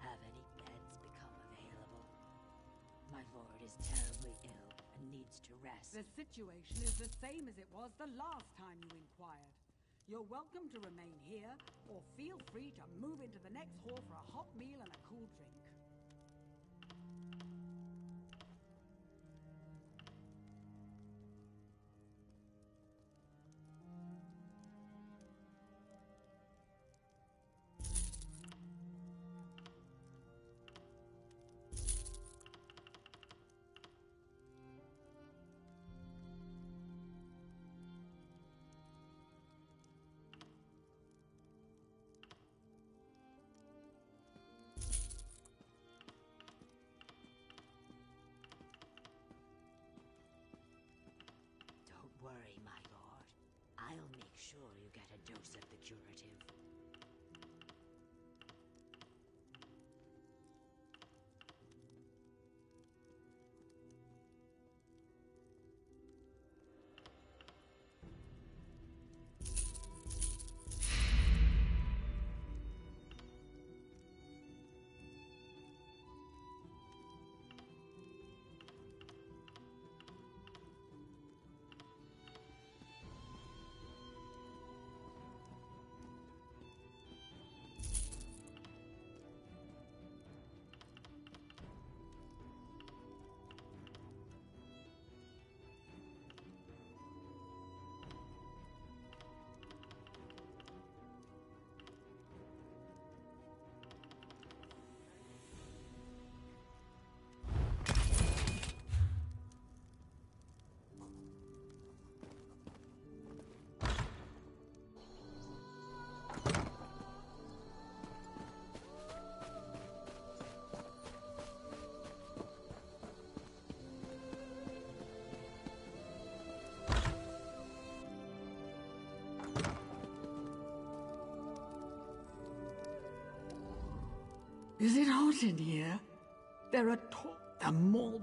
Speaker 16: Have any beds become available? My lord is terribly ill and needs to rest.
Speaker 13: The situation is the same as it was the last time you inquired. You're welcome to remain here, or feel free to move into the next hall for a hot meal and a cool drink.
Speaker 16: dose of the curative.
Speaker 13: Is it hot in here? There are more.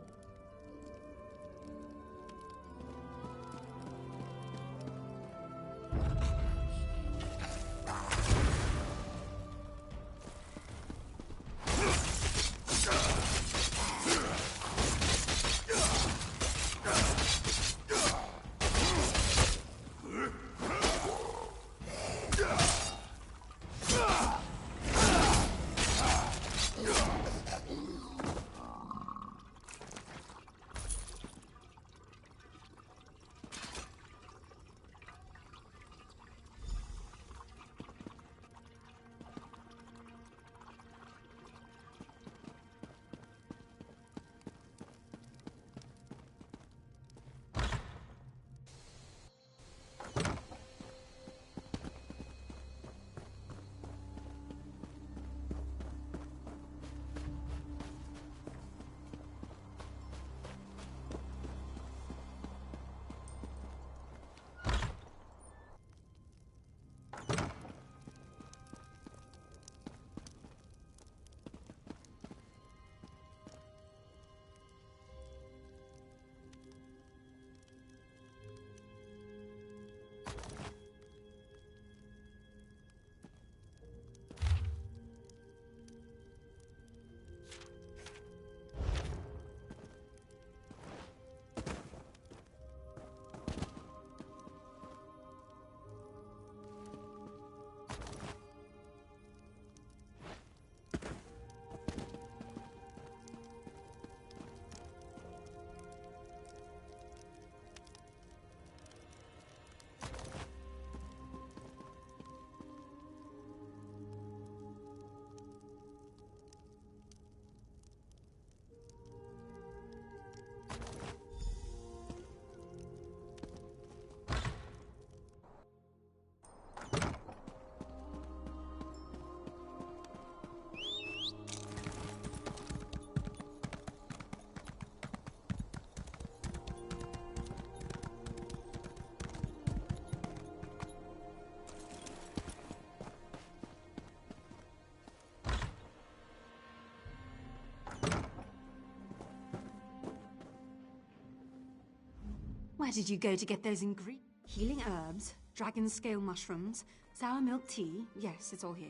Speaker 2: Where did you go to get those ingredients? Healing herbs, dragon scale mushrooms, sour milk tea. Yes, it's all here.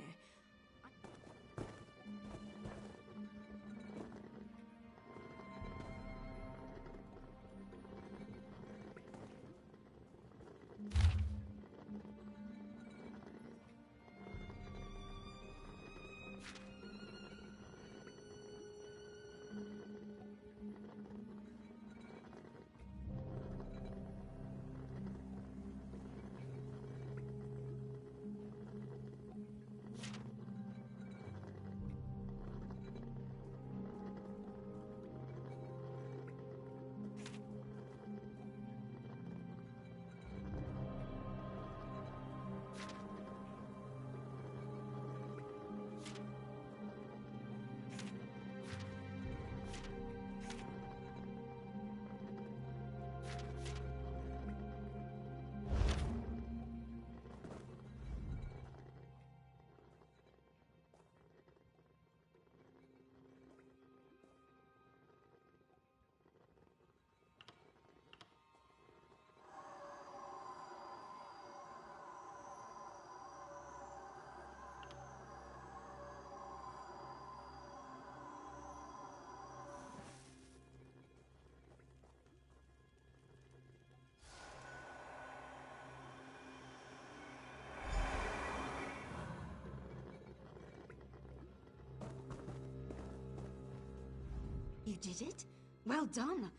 Speaker 2: did it? Well done.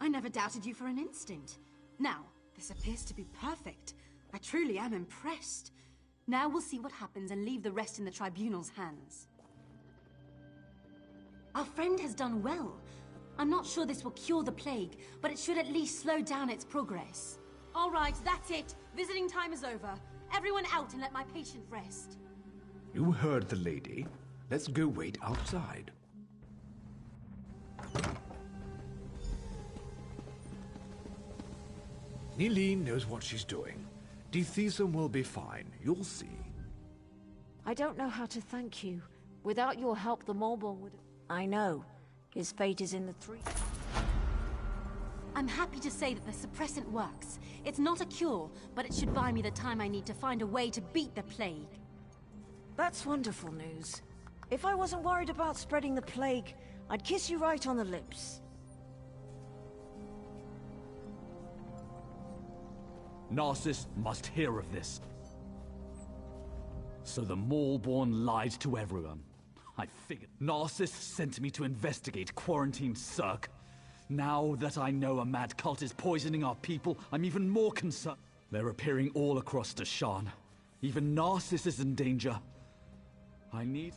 Speaker 2: I never doubted you for an instant. Now, this appears to be perfect. I truly am impressed. Now we'll see what happens and leave the rest in the Tribunal's hands. Our friend has done well. I'm not sure this will cure the plague, but it should at least slow down its progress. All right, that's it. Visiting time is over. Everyone out and let my patient rest.
Speaker 11: You heard the lady. Let's go wait outside. Nileen knows what she's doing. Dithesum will be fine. You'll see.
Speaker 12: I don't know how to thank you. Without your help, the Malborn would have... I know. His fate is in the three...
Speaker 2: I'm happy to say that the suppressant works. It's not a cure, but it should buy me the time I need to find a way to beat the plague.
Speaker 12: That's wonderful news. If I wasn't worried about spreading the plague, I'd kiss you right on the lips.
Speaker 17: Narcissus must hear of this. So the Malborn lied to everyone. I figured. Narcissus sent me to investigate quarantine Cirque. Now that I know a mad cult is poisoning our people, I'm even more concerned. They're appearing all across Dashan. Even Narcissus is in danger. I need...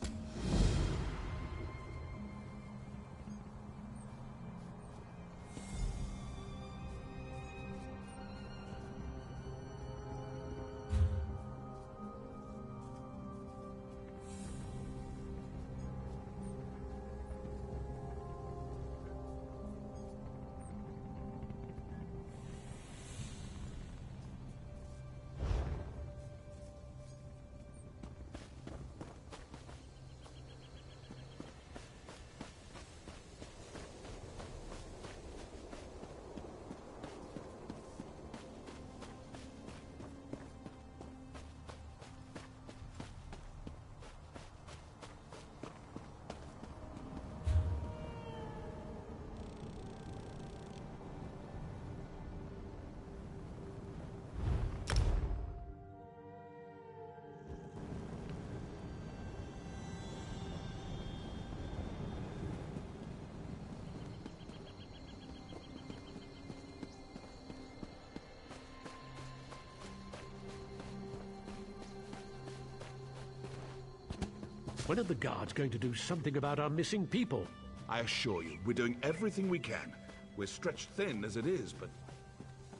Speaker 18: When are the guards going to do something about our missing people?
Speaker 7: I assure you, we're doing everything we can. We're stretched thin as it is, but...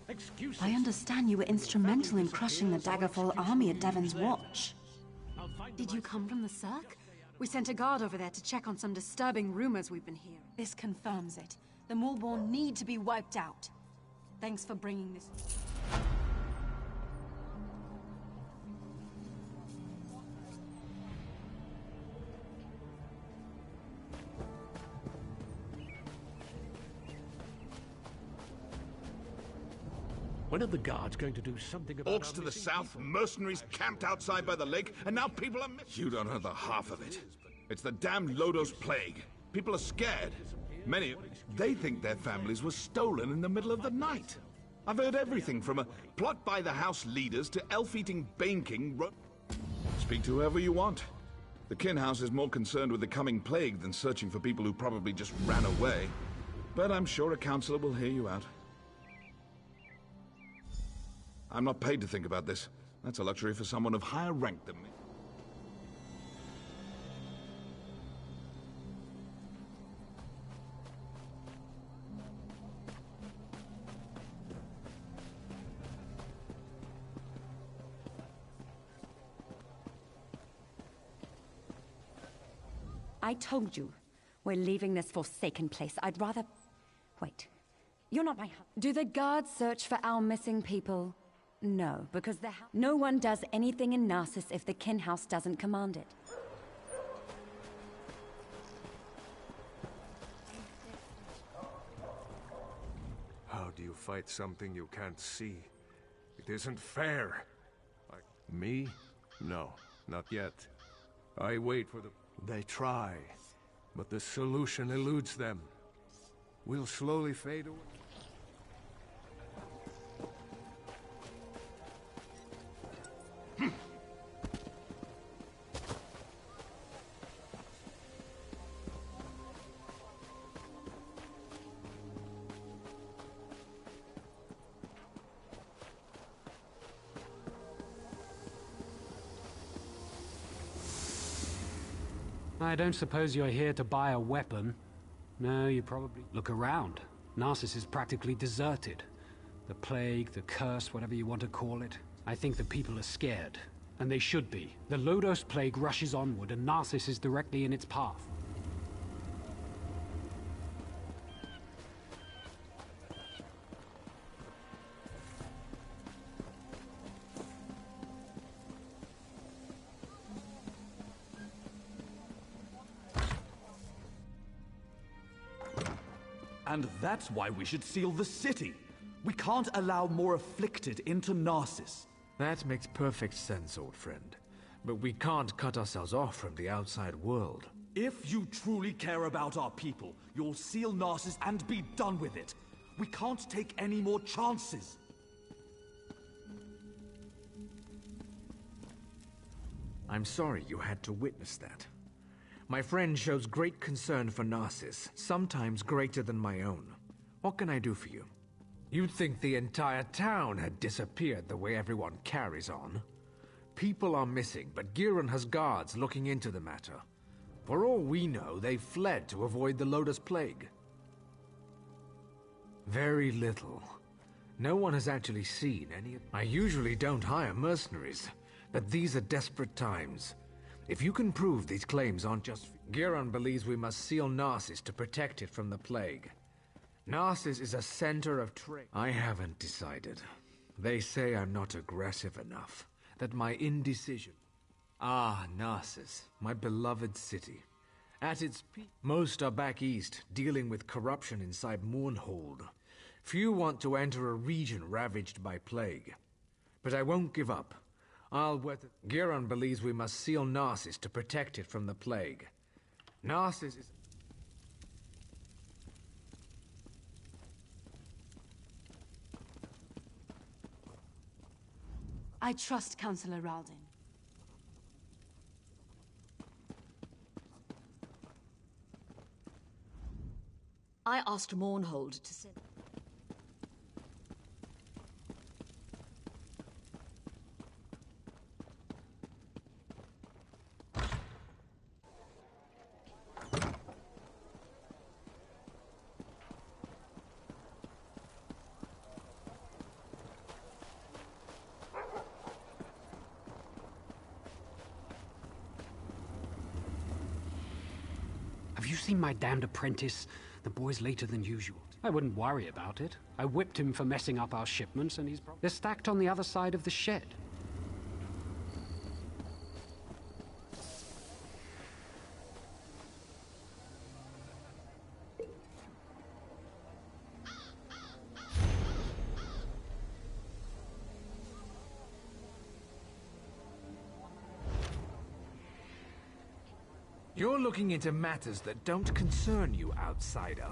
Speaker 18: Excuses.
Speaker 2: I understand you were instrumental in crushing the Daggerfall army at Devon's Watch. Did you come from the Cirque? We sent a guard over there to check on some disturbing rumors we've been hearing. This confirms it. The Malborn need to be wiped out. Thanks for bringing this...
Speaker 18: When are the guards going to do something about
Speaker 7: Orcs to the south, mercenaries camped outside by the lake, and now people are... You don't know the half of it. It's the damned Lodos plague. People are scared. Many... They think their families were stolen in the middle of the night. I've heard everything from a plot by the house leaders to elf-eating Bane King... Speak to whoever you want. The Kin House is more concerned with the coming plague than searching for people who probably just ran away. But I'm sure a counselor will hear you out. I'm not paid to think about this. That's a luxury for someone of higher rank than me.
Speaker 19: I told you, we're leaving this forsaken place. I'd rather... Wait. You're not my husband. Do the guards search for our missing people? No, because no one does anything in Narcissus if the Kin House doesn't command it.
Speaker 11: How do you fight something you can't see? It isn't fair. Me? No, not yet. I wait for the... They try, but the solution eludes them. We'll slowly fade away.
Speaker 8: I don't suppose you're here to buy a weapon. No, you probably... Look around. Narcissus is practically deserted. The plague, the curse, whatever you want to call it. I think the people are scared. And they should be. The Lodos plague rushes onward, and Narcissus is directly in its path.
Speaker 17: And that's why we should seal the city. We can't allow more afflicted into Narcissus.
Speaker 11: That makes perfect sense, old friend. But we can't cut ourselves off from the outside world.
Speaker 17: If you truly care about our people, you'll seal Narcissus and be done with it. We can't take any more chances.
Speaker 11: I'm sorry you had to witness that. My friend shows great concern for Narcissus, sometimes greater than my own. What can I do for you? You'd think the entire town had disappeared the way everyone carries on. People are missing, but Giron has guards looking into the matter. For all we know, they fled to avoid the Lotus Plague. Very little. No one has actually seen any... I usually don't hire mercenaries, but these are desperate times. If you can prove these claims aren't just... Giron believes we must seal Narcissus to protect it from the plague. Narcissus is a center of trade. I haven't decided. They say I'm not aggressive enough, that my indecision... Ah, Narcissus, my beloved city. At its peak, most are back east, dealing with corruption inside Mournhold. Few want to enter a region ravaged by plague. But I won't give up. I'll weather... Giron believes we must seal Narcissus to protect it from the plague. Narcissus is...
Speaker 2: I trust Councillor Raldin.
Speaker 14: I asked Mournhold to send...
Speaker 8: Have you seen my damned apprentice? The boy's later than usual. I wouldn't worry about it. I whipped him for messing up our shipments, and they're stacked on the other side of the shed.
Speaker 11: You're looking into matters that don't concern you, outsider.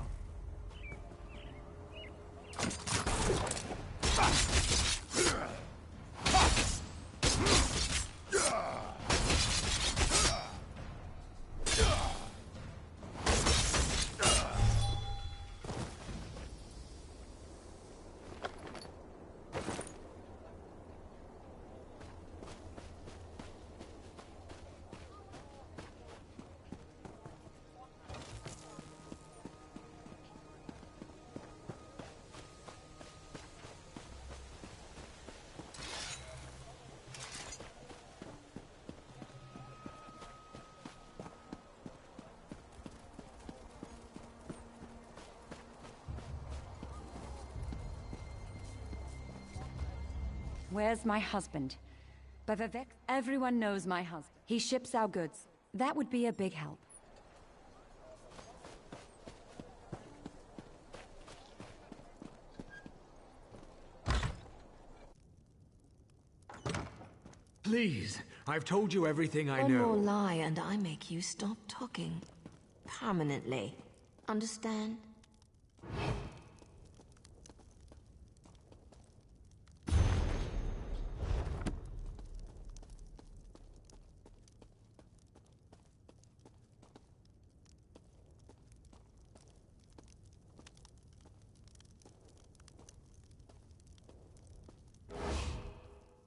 Speaker 19: Where's my husband? By Vivek, everyone knows my husband. He ships our goods. That would be a big help.
Speaker 11: Please, I've told you everything I
Speaker 10: One
Speaker 11: know.
Speaker 10: more lie and I make you stop talking. Permanently. Understand?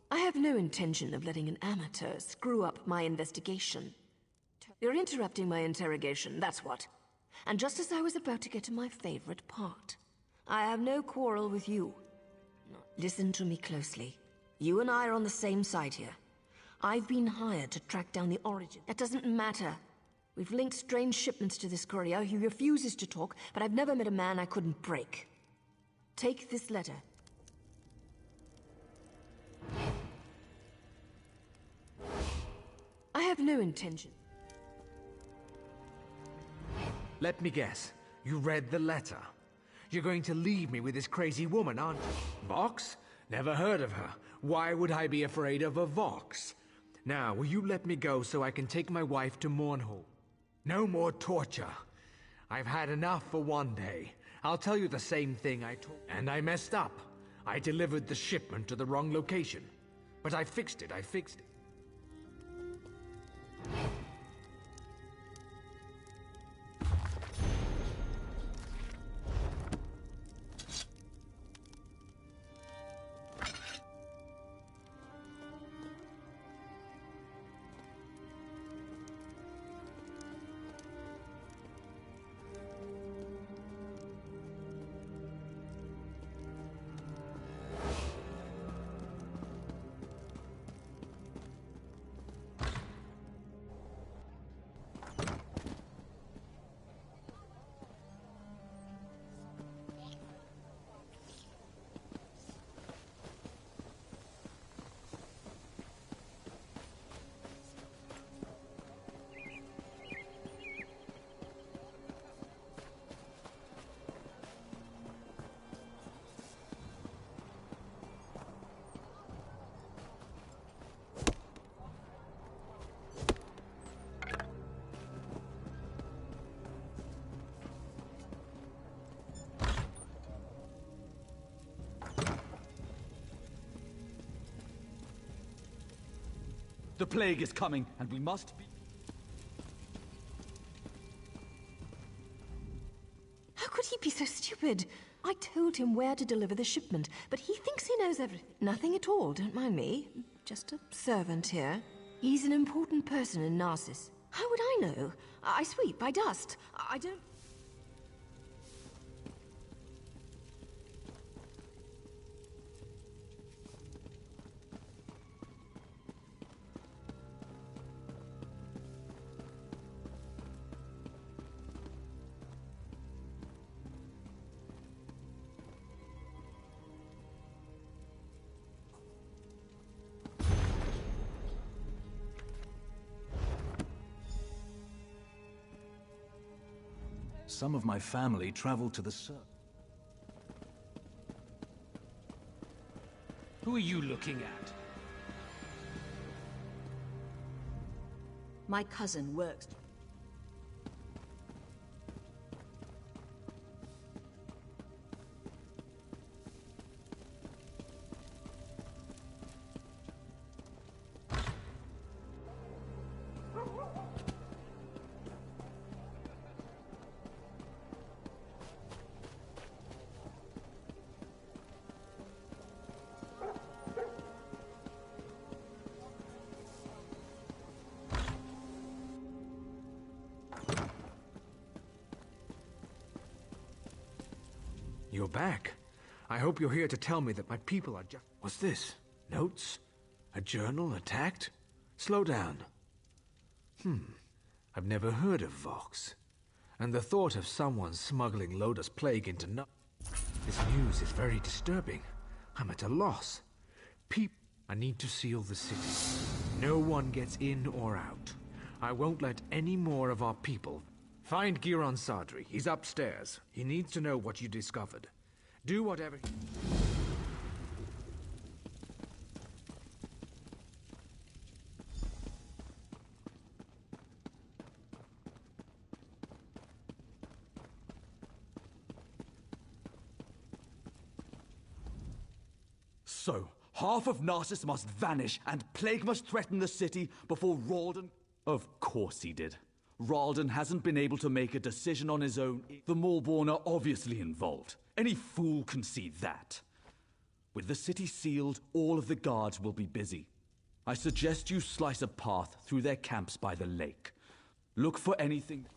Speaker 10: I have no intention of letting an amateur screw up my investigation.
Speaker 14: You're interrupting my interrogation, that's what. And just as I was about to get to my favorite part. I have no quarrel with you. Listen to me closely. You and I are on the same side here. I've been hired to track down the origin. That doesn't matter. We've linked strange shipments to this courier. He refuses to talk, but I've never met a man I couldn't break. Take this letter. I have no intention.
Speaker 11: Let me guess. You read the letter. You're going to leave me with this crazy woman, aren't you? Vox? Never heard of her. Why would I be afraid of a Vox? Now, will you let me go so I can take my wife to Mournhall? No more torture. I've had enough for one day. I'll tell you the same thing I told. And I messed up. I delivered the shipment to the wrong location. But I fixed it.
Speaker 17: The plague is coming, and we must be...
Speaker 14: How could he be so stupid? I told him where to deliver the shipment, but he thinks he knows everything. Nothing at all, don't mind me. Just a servant here. He's an important person in Narcissus. How would I know? I sweep, I dust. I don't...
Speaker 17: Some of my family traveled to the Cirque.
Speaker 8: Who are you looking at?
Speaker 14: My cousin works...
Speaker 11: You're back. I hope you're here to tell me that my people are just... What's this? Notes? A journal attacked? Slow down. I've never heard of Vox. And the thought of someone smuggling Loda's plague into This news is very disturbing. I'm at a loss. I need to seal the city. No one gets in or out. I won't let any more of our people... Find Giron Sadri. He's upstairs. He needs to know what you discovered. Do whatever...
Speaker 17: So, half of Narcissus must vanish, and plague must threaten the city before Ralden... Of course he did. Ralden hasn't been able to make a decision on his own. The Maulborn are obviously involved. Any fool can see that. With the city sealed, all of the guards will be busy. I suggest you slice a path through their camps by the lake. Look for anything.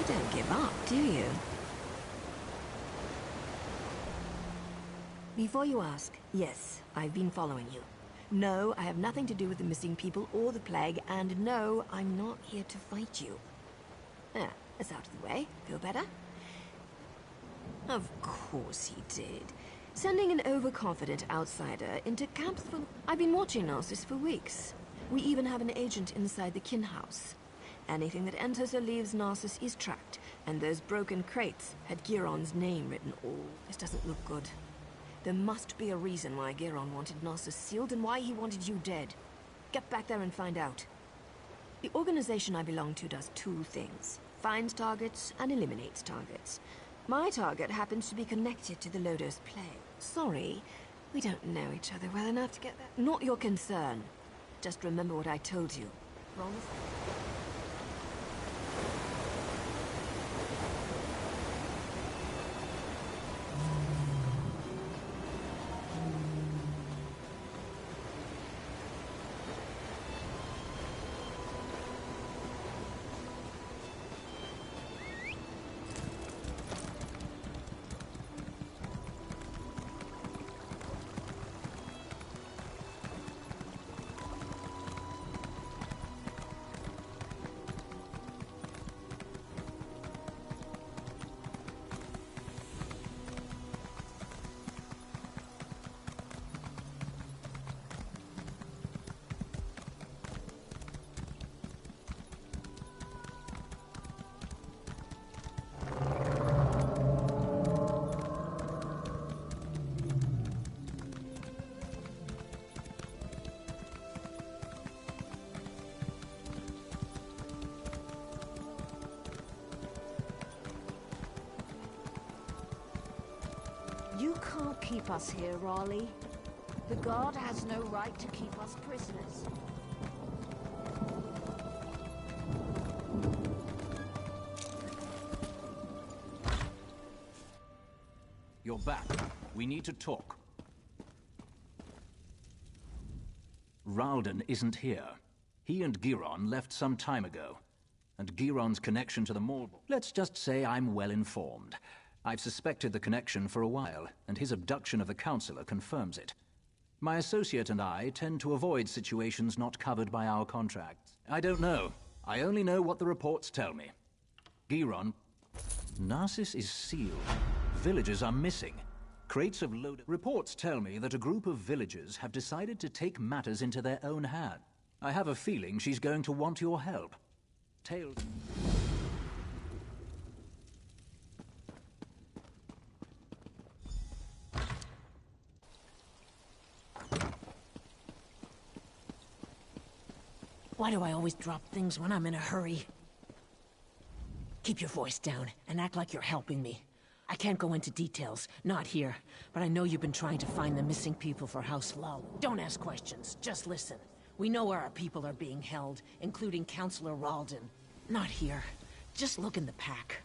Speaker 5: Don't give up, do you? Before you ask, yes, I've been following you.
Speaker 10: No, I have nothing to do with the missing people or the plague, and no, I'm not here to fight you. There, that's out of the way. Feel better? Of course he did. Sending an overconfident outsider into camps for... I've been watching Narcissus for weeks. We even have an agent inside the kin house. Anything that enters or leaves Narcissus is tracked, and those broken crates had Giron's name written all. This doesn't look good. There must be a reason why Giron wanted Narcissus sealed and why he wanted you dead. Get back there and find out. The organization I belong to does two things. Finds targets and eliminates targets. My target happens to be connected to the Lodos plague. Sorry, we don't know each other well enough to get that. Not your concern. Just remember what I told you. Promise?
Speaker 12: You can't keep us here, Raleigh. The guard has no right to keep us prisoners.
Speaker 20: You're back. We need to talk. Ralden isn't here. He and Giron left some time ago. And Giron's connection to the Maul... Let's just say I'm well informed. I've suspected the connection for a while, and his abduction of the Counselor confirms it. My associate and I tend to avoid situations not covered by our contracts. I don't know. I only know what the reports tell me. Giron... Narcissus is sealed. Villagers are missing. Crates of loaded... Reports tell me that a group of villagers have decided to take matters into their own hand. I have a feeling she's going to want your help. Tales...
Speaker 21: Why do I always drop things when I'm in a hurry? Keep your voice down and act like you're helping me. I can't go into details, not here, but I know you've been trying to find the missing people for House Low. Don't ask questions, just listen. We know where our people are being held, including Counselor Ralden. Not here. Just look in the pack.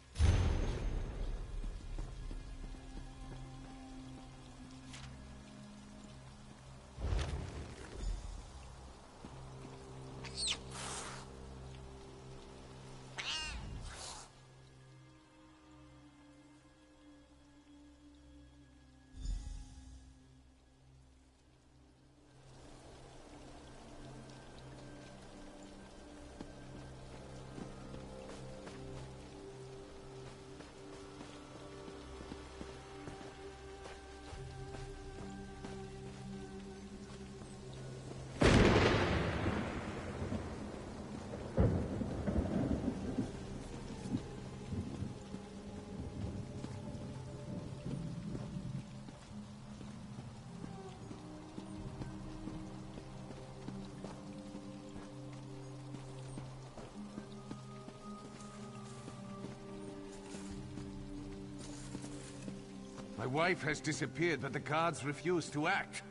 Speaker 22: My wife has disappeared, but the guards refuse to act.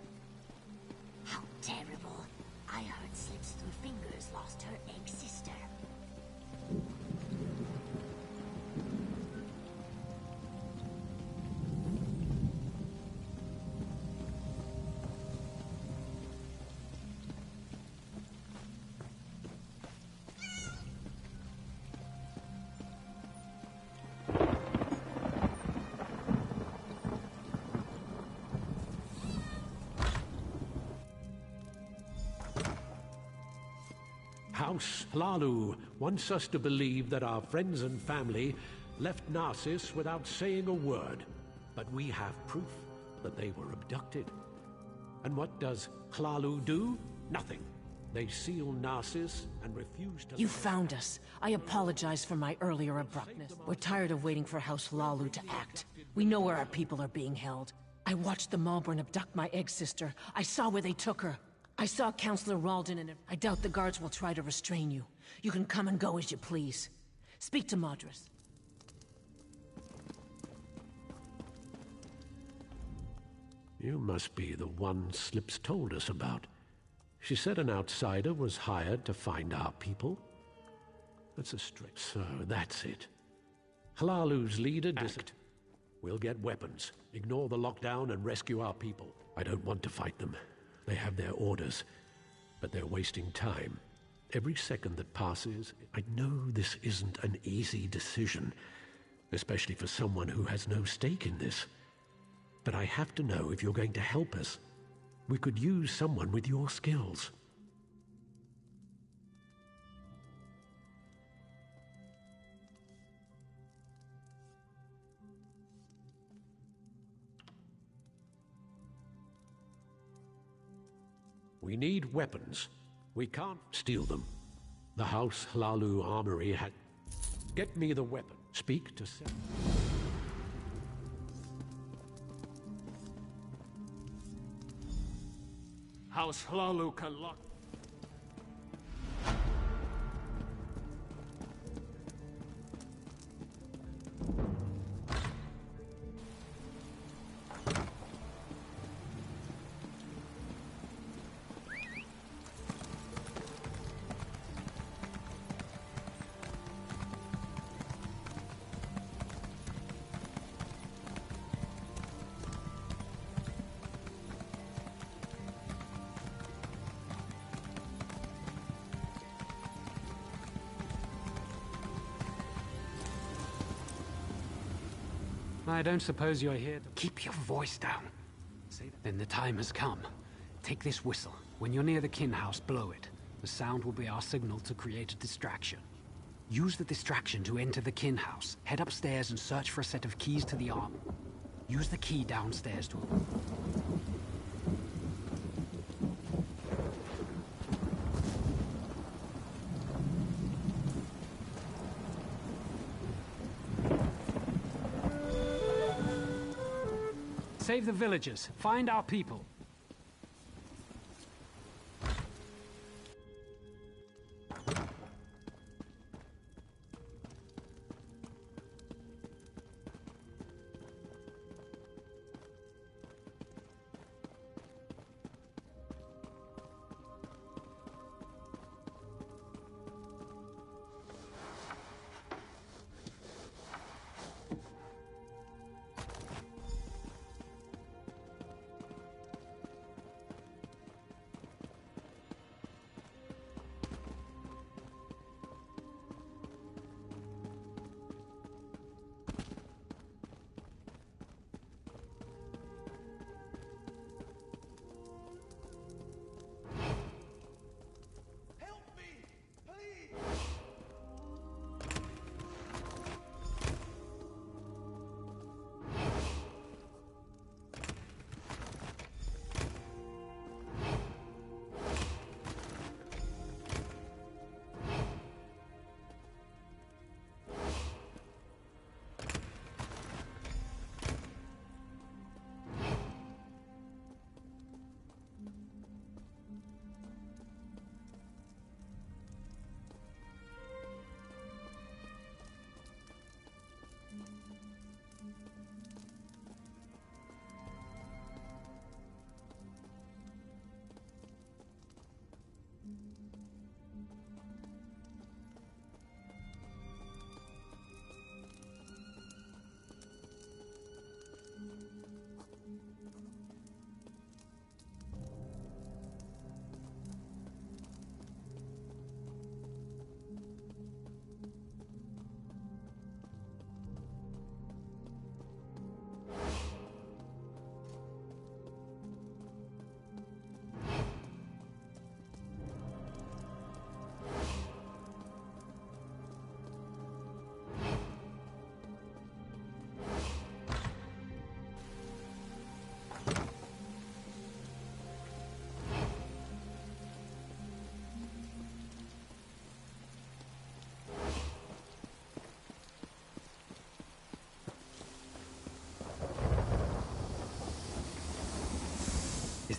Speaker 21: How terrible. I heard slips through fingers lost her egg sister.
Speaker 18: House Hlalu wants us to believe that our friends and family left Narcissus without saying a word. But we have proof that they were abducted. And what does Hlalu do? Nothing. They seal Narcissus and refuse to...
Speaker 21: You found us. I apologize for my earlier abruptness. We're tired of waiting for House Hlalu to act. We know where our people are being held. I watched the Malborn abduct my egg sister. I saw where they took her. I saw Counselor Ralden, and I doubt the guards will try to restrain you. You can come and go as you please. Speak to Madras.
Speaker 18: You must be the one Slips told us about. She said an outsider was hired to find our people. That's a straight... So, that's it. Hlalu's leader... Act. We'll get weapons, ignore the lockdown, and rescue our people. I don't want to fight them. They have their orders, but they're wasting time. Every second that passes... I know this isn't an easy decision, especially for someone who has no stake in this. But I have to know if you're going to help us. We could use someone with your skills. We need weapons. We can't steal them. The House Hlalu armory had... Get me the weapon. Speak to Sarah.
Speaker 11: House Hlalu can lock...
Speaker 8: I don't suppose you're here to... Keep your voice down. Then the time has come. Take this whistle. When you're near the kin house, blow it. The sound will be our signal to create a distraction. Use the distraction to enter the kin house. Head upstairs and search for a set of keys to the armor. Use the key downstairs to... Save the villagers. Find our people.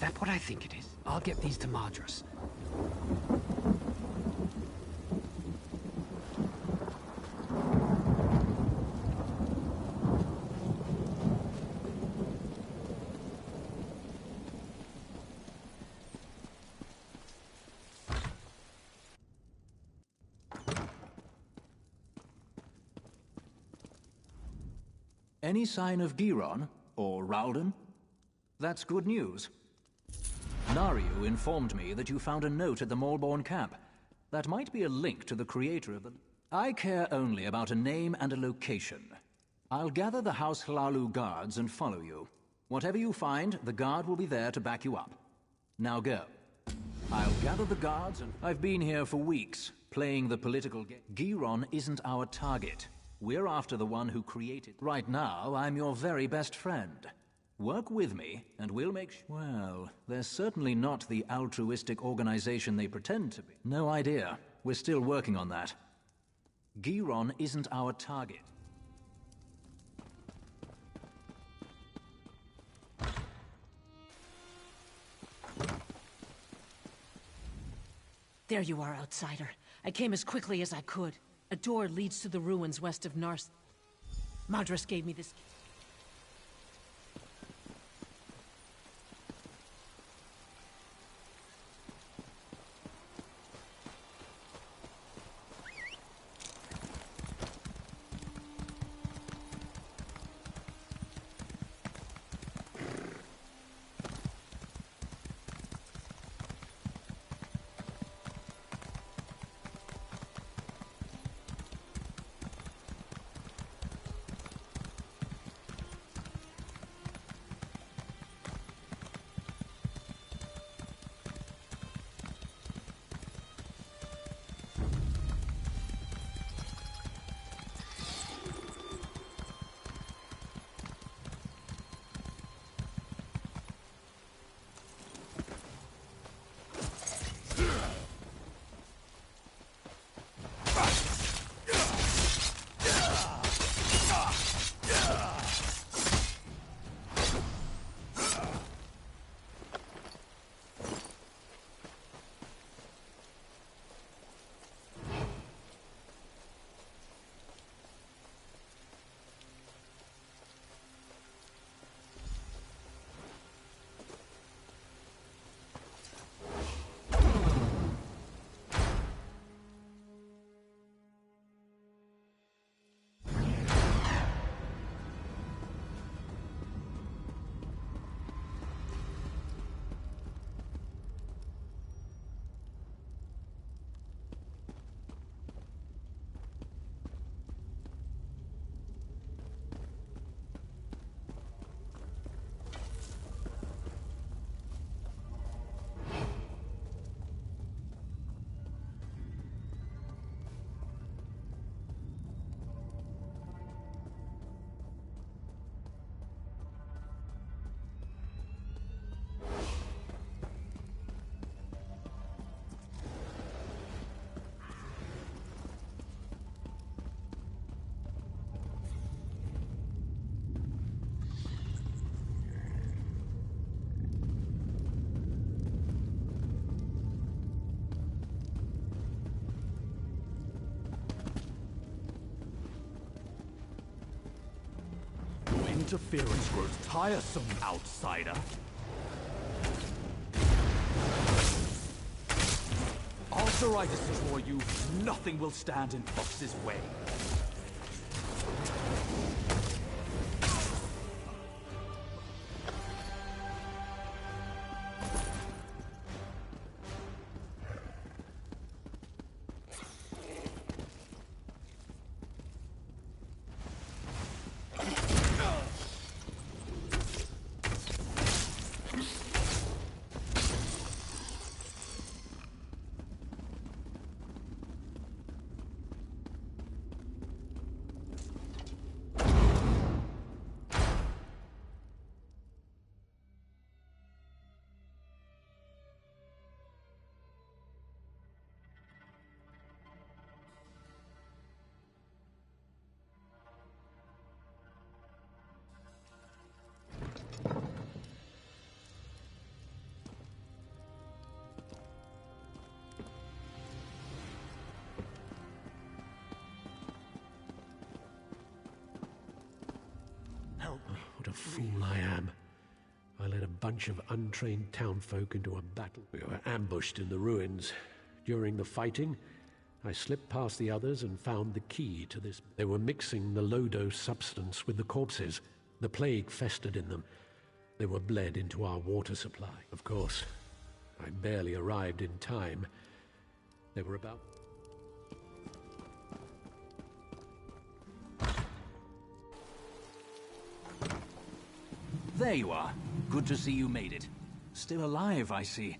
Speaker 8: that what I think it is? I'll get these to Madras.
Speaker 20: Any sign of Giron? Or Ralden? That's good news. Naryu informed me that you found a note at the Malborn camp. That might be a link to the creator of the... I care only about a name and a location. I'll gather the House Hlalu guards and follow you. Whatever you find, the guard will be there to back you up. Now go. I'll gather the guards and... I've been here for weeks, playing the political game. Giron isn't our target. We're after the one who created... Right now, I'm your very best friend. Work with me, and we'll make Well, they're certainly not the altruistic organization they pretend to be. No idea. We're still working on that. Giron isn't our target.
Speaker 21: There you are, outsider. I came as quickly as I could. A door leads to the ruins west of Nars. Madras gave me this...
Speaker 17: Interference grows tiresome, outsider. After I destroy you, nothing will stand in Fox's way.
Speaker 18: What a fool I am. I led a bunch of untrained townfolk into a battle. We were ambushed in the ruins. During the fighting, I slipped past the others and found the key to this. They were mixing the Lodo substance with the corpses. The plague festered in them. They were bled into our water supply. Of course, I barely arrived in time. They were about...
Speaker 20: There you are. Good to see you made it. Still alive, I see.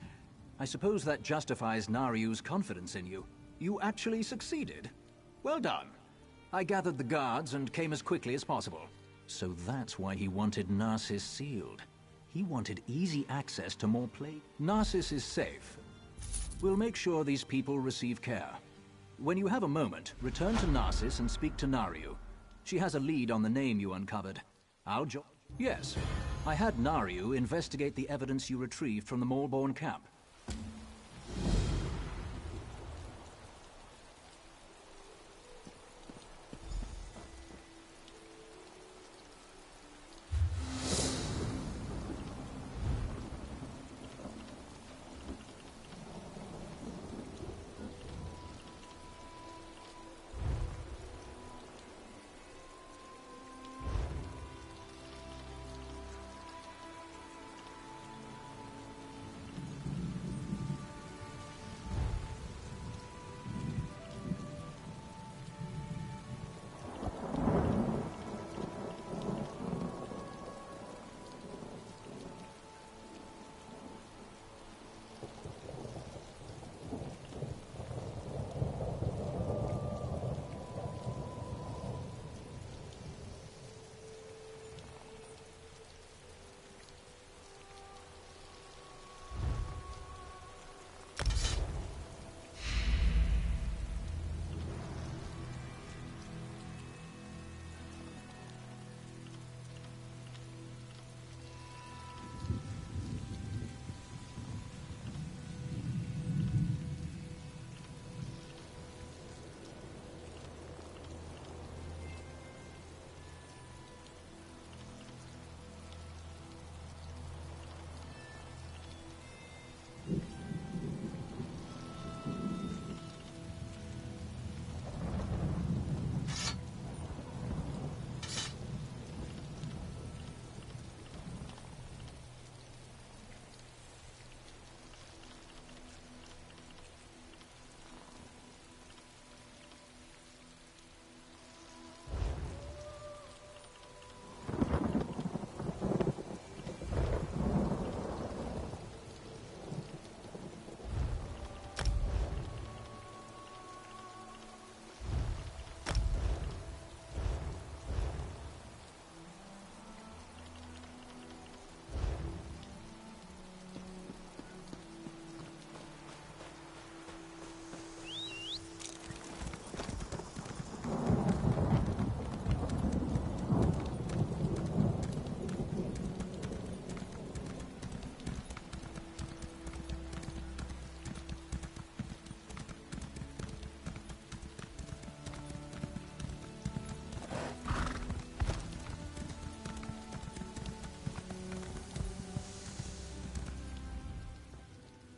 Speaker 20: I suppose that justifies Nariu's confidence in you. You actually succeeded. Well done. I gathered the guards and came as quickly as possible. So that's why he wanted Narsis sealed. He wanted easy access to more plague. Narsis is safe. We'll make sure these people receive care. When you have a moment, return to Narsis and speak to Nariu. She has a lead on the name you uncovered. I'll join... Yes. I had Nariu investigate the evidence you retrieved from the Maulborn camp.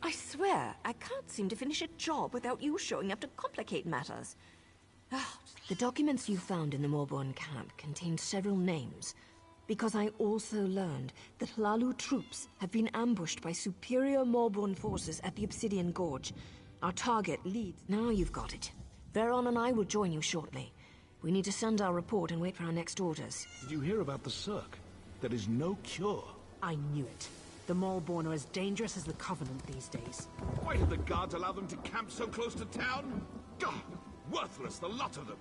Speaker 10: I swear, I can't seem to finish a job without you showing up to complicate matters. The documents you found in the Maulborn camp contained several names, because I also learned that Hlalu troops have been ambushed by superior Maulborn forces at the Obsidian Gorge. Our target leads. Now you've got it. Veron and I will join you shortly. We need to send our report and wait for our next orders.
Speaker 7: Did you hear about the Cirque? There is no cure.
Speaker 5: I knew it. The Maulborn are as dangerous as the Covenant these days.
Speaker 7: Why did the guards allow them to camp so close to town? God, worthless, the lot of them.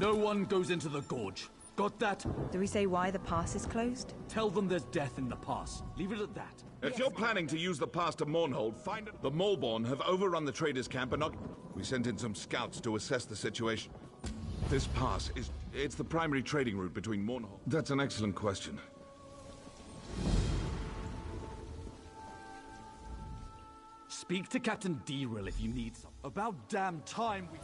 Speaker 17: No one goes into the gorge. Got that?
Speaker 6: Do we say why the pass is closed?
Speaker 17: Tell them there's death in the pass. Leave it at that.
Speaker 7: If you're planning to use the pass to Mournhold, find it. The Molborn have overrun the traders' camp and not... We sent in some scouts to assess the situation. This pass is... It's the primary trading route between Mournhold... That's an excellent question.
Speaker 17: Speak to Captain Deril if you need some. About damn time we...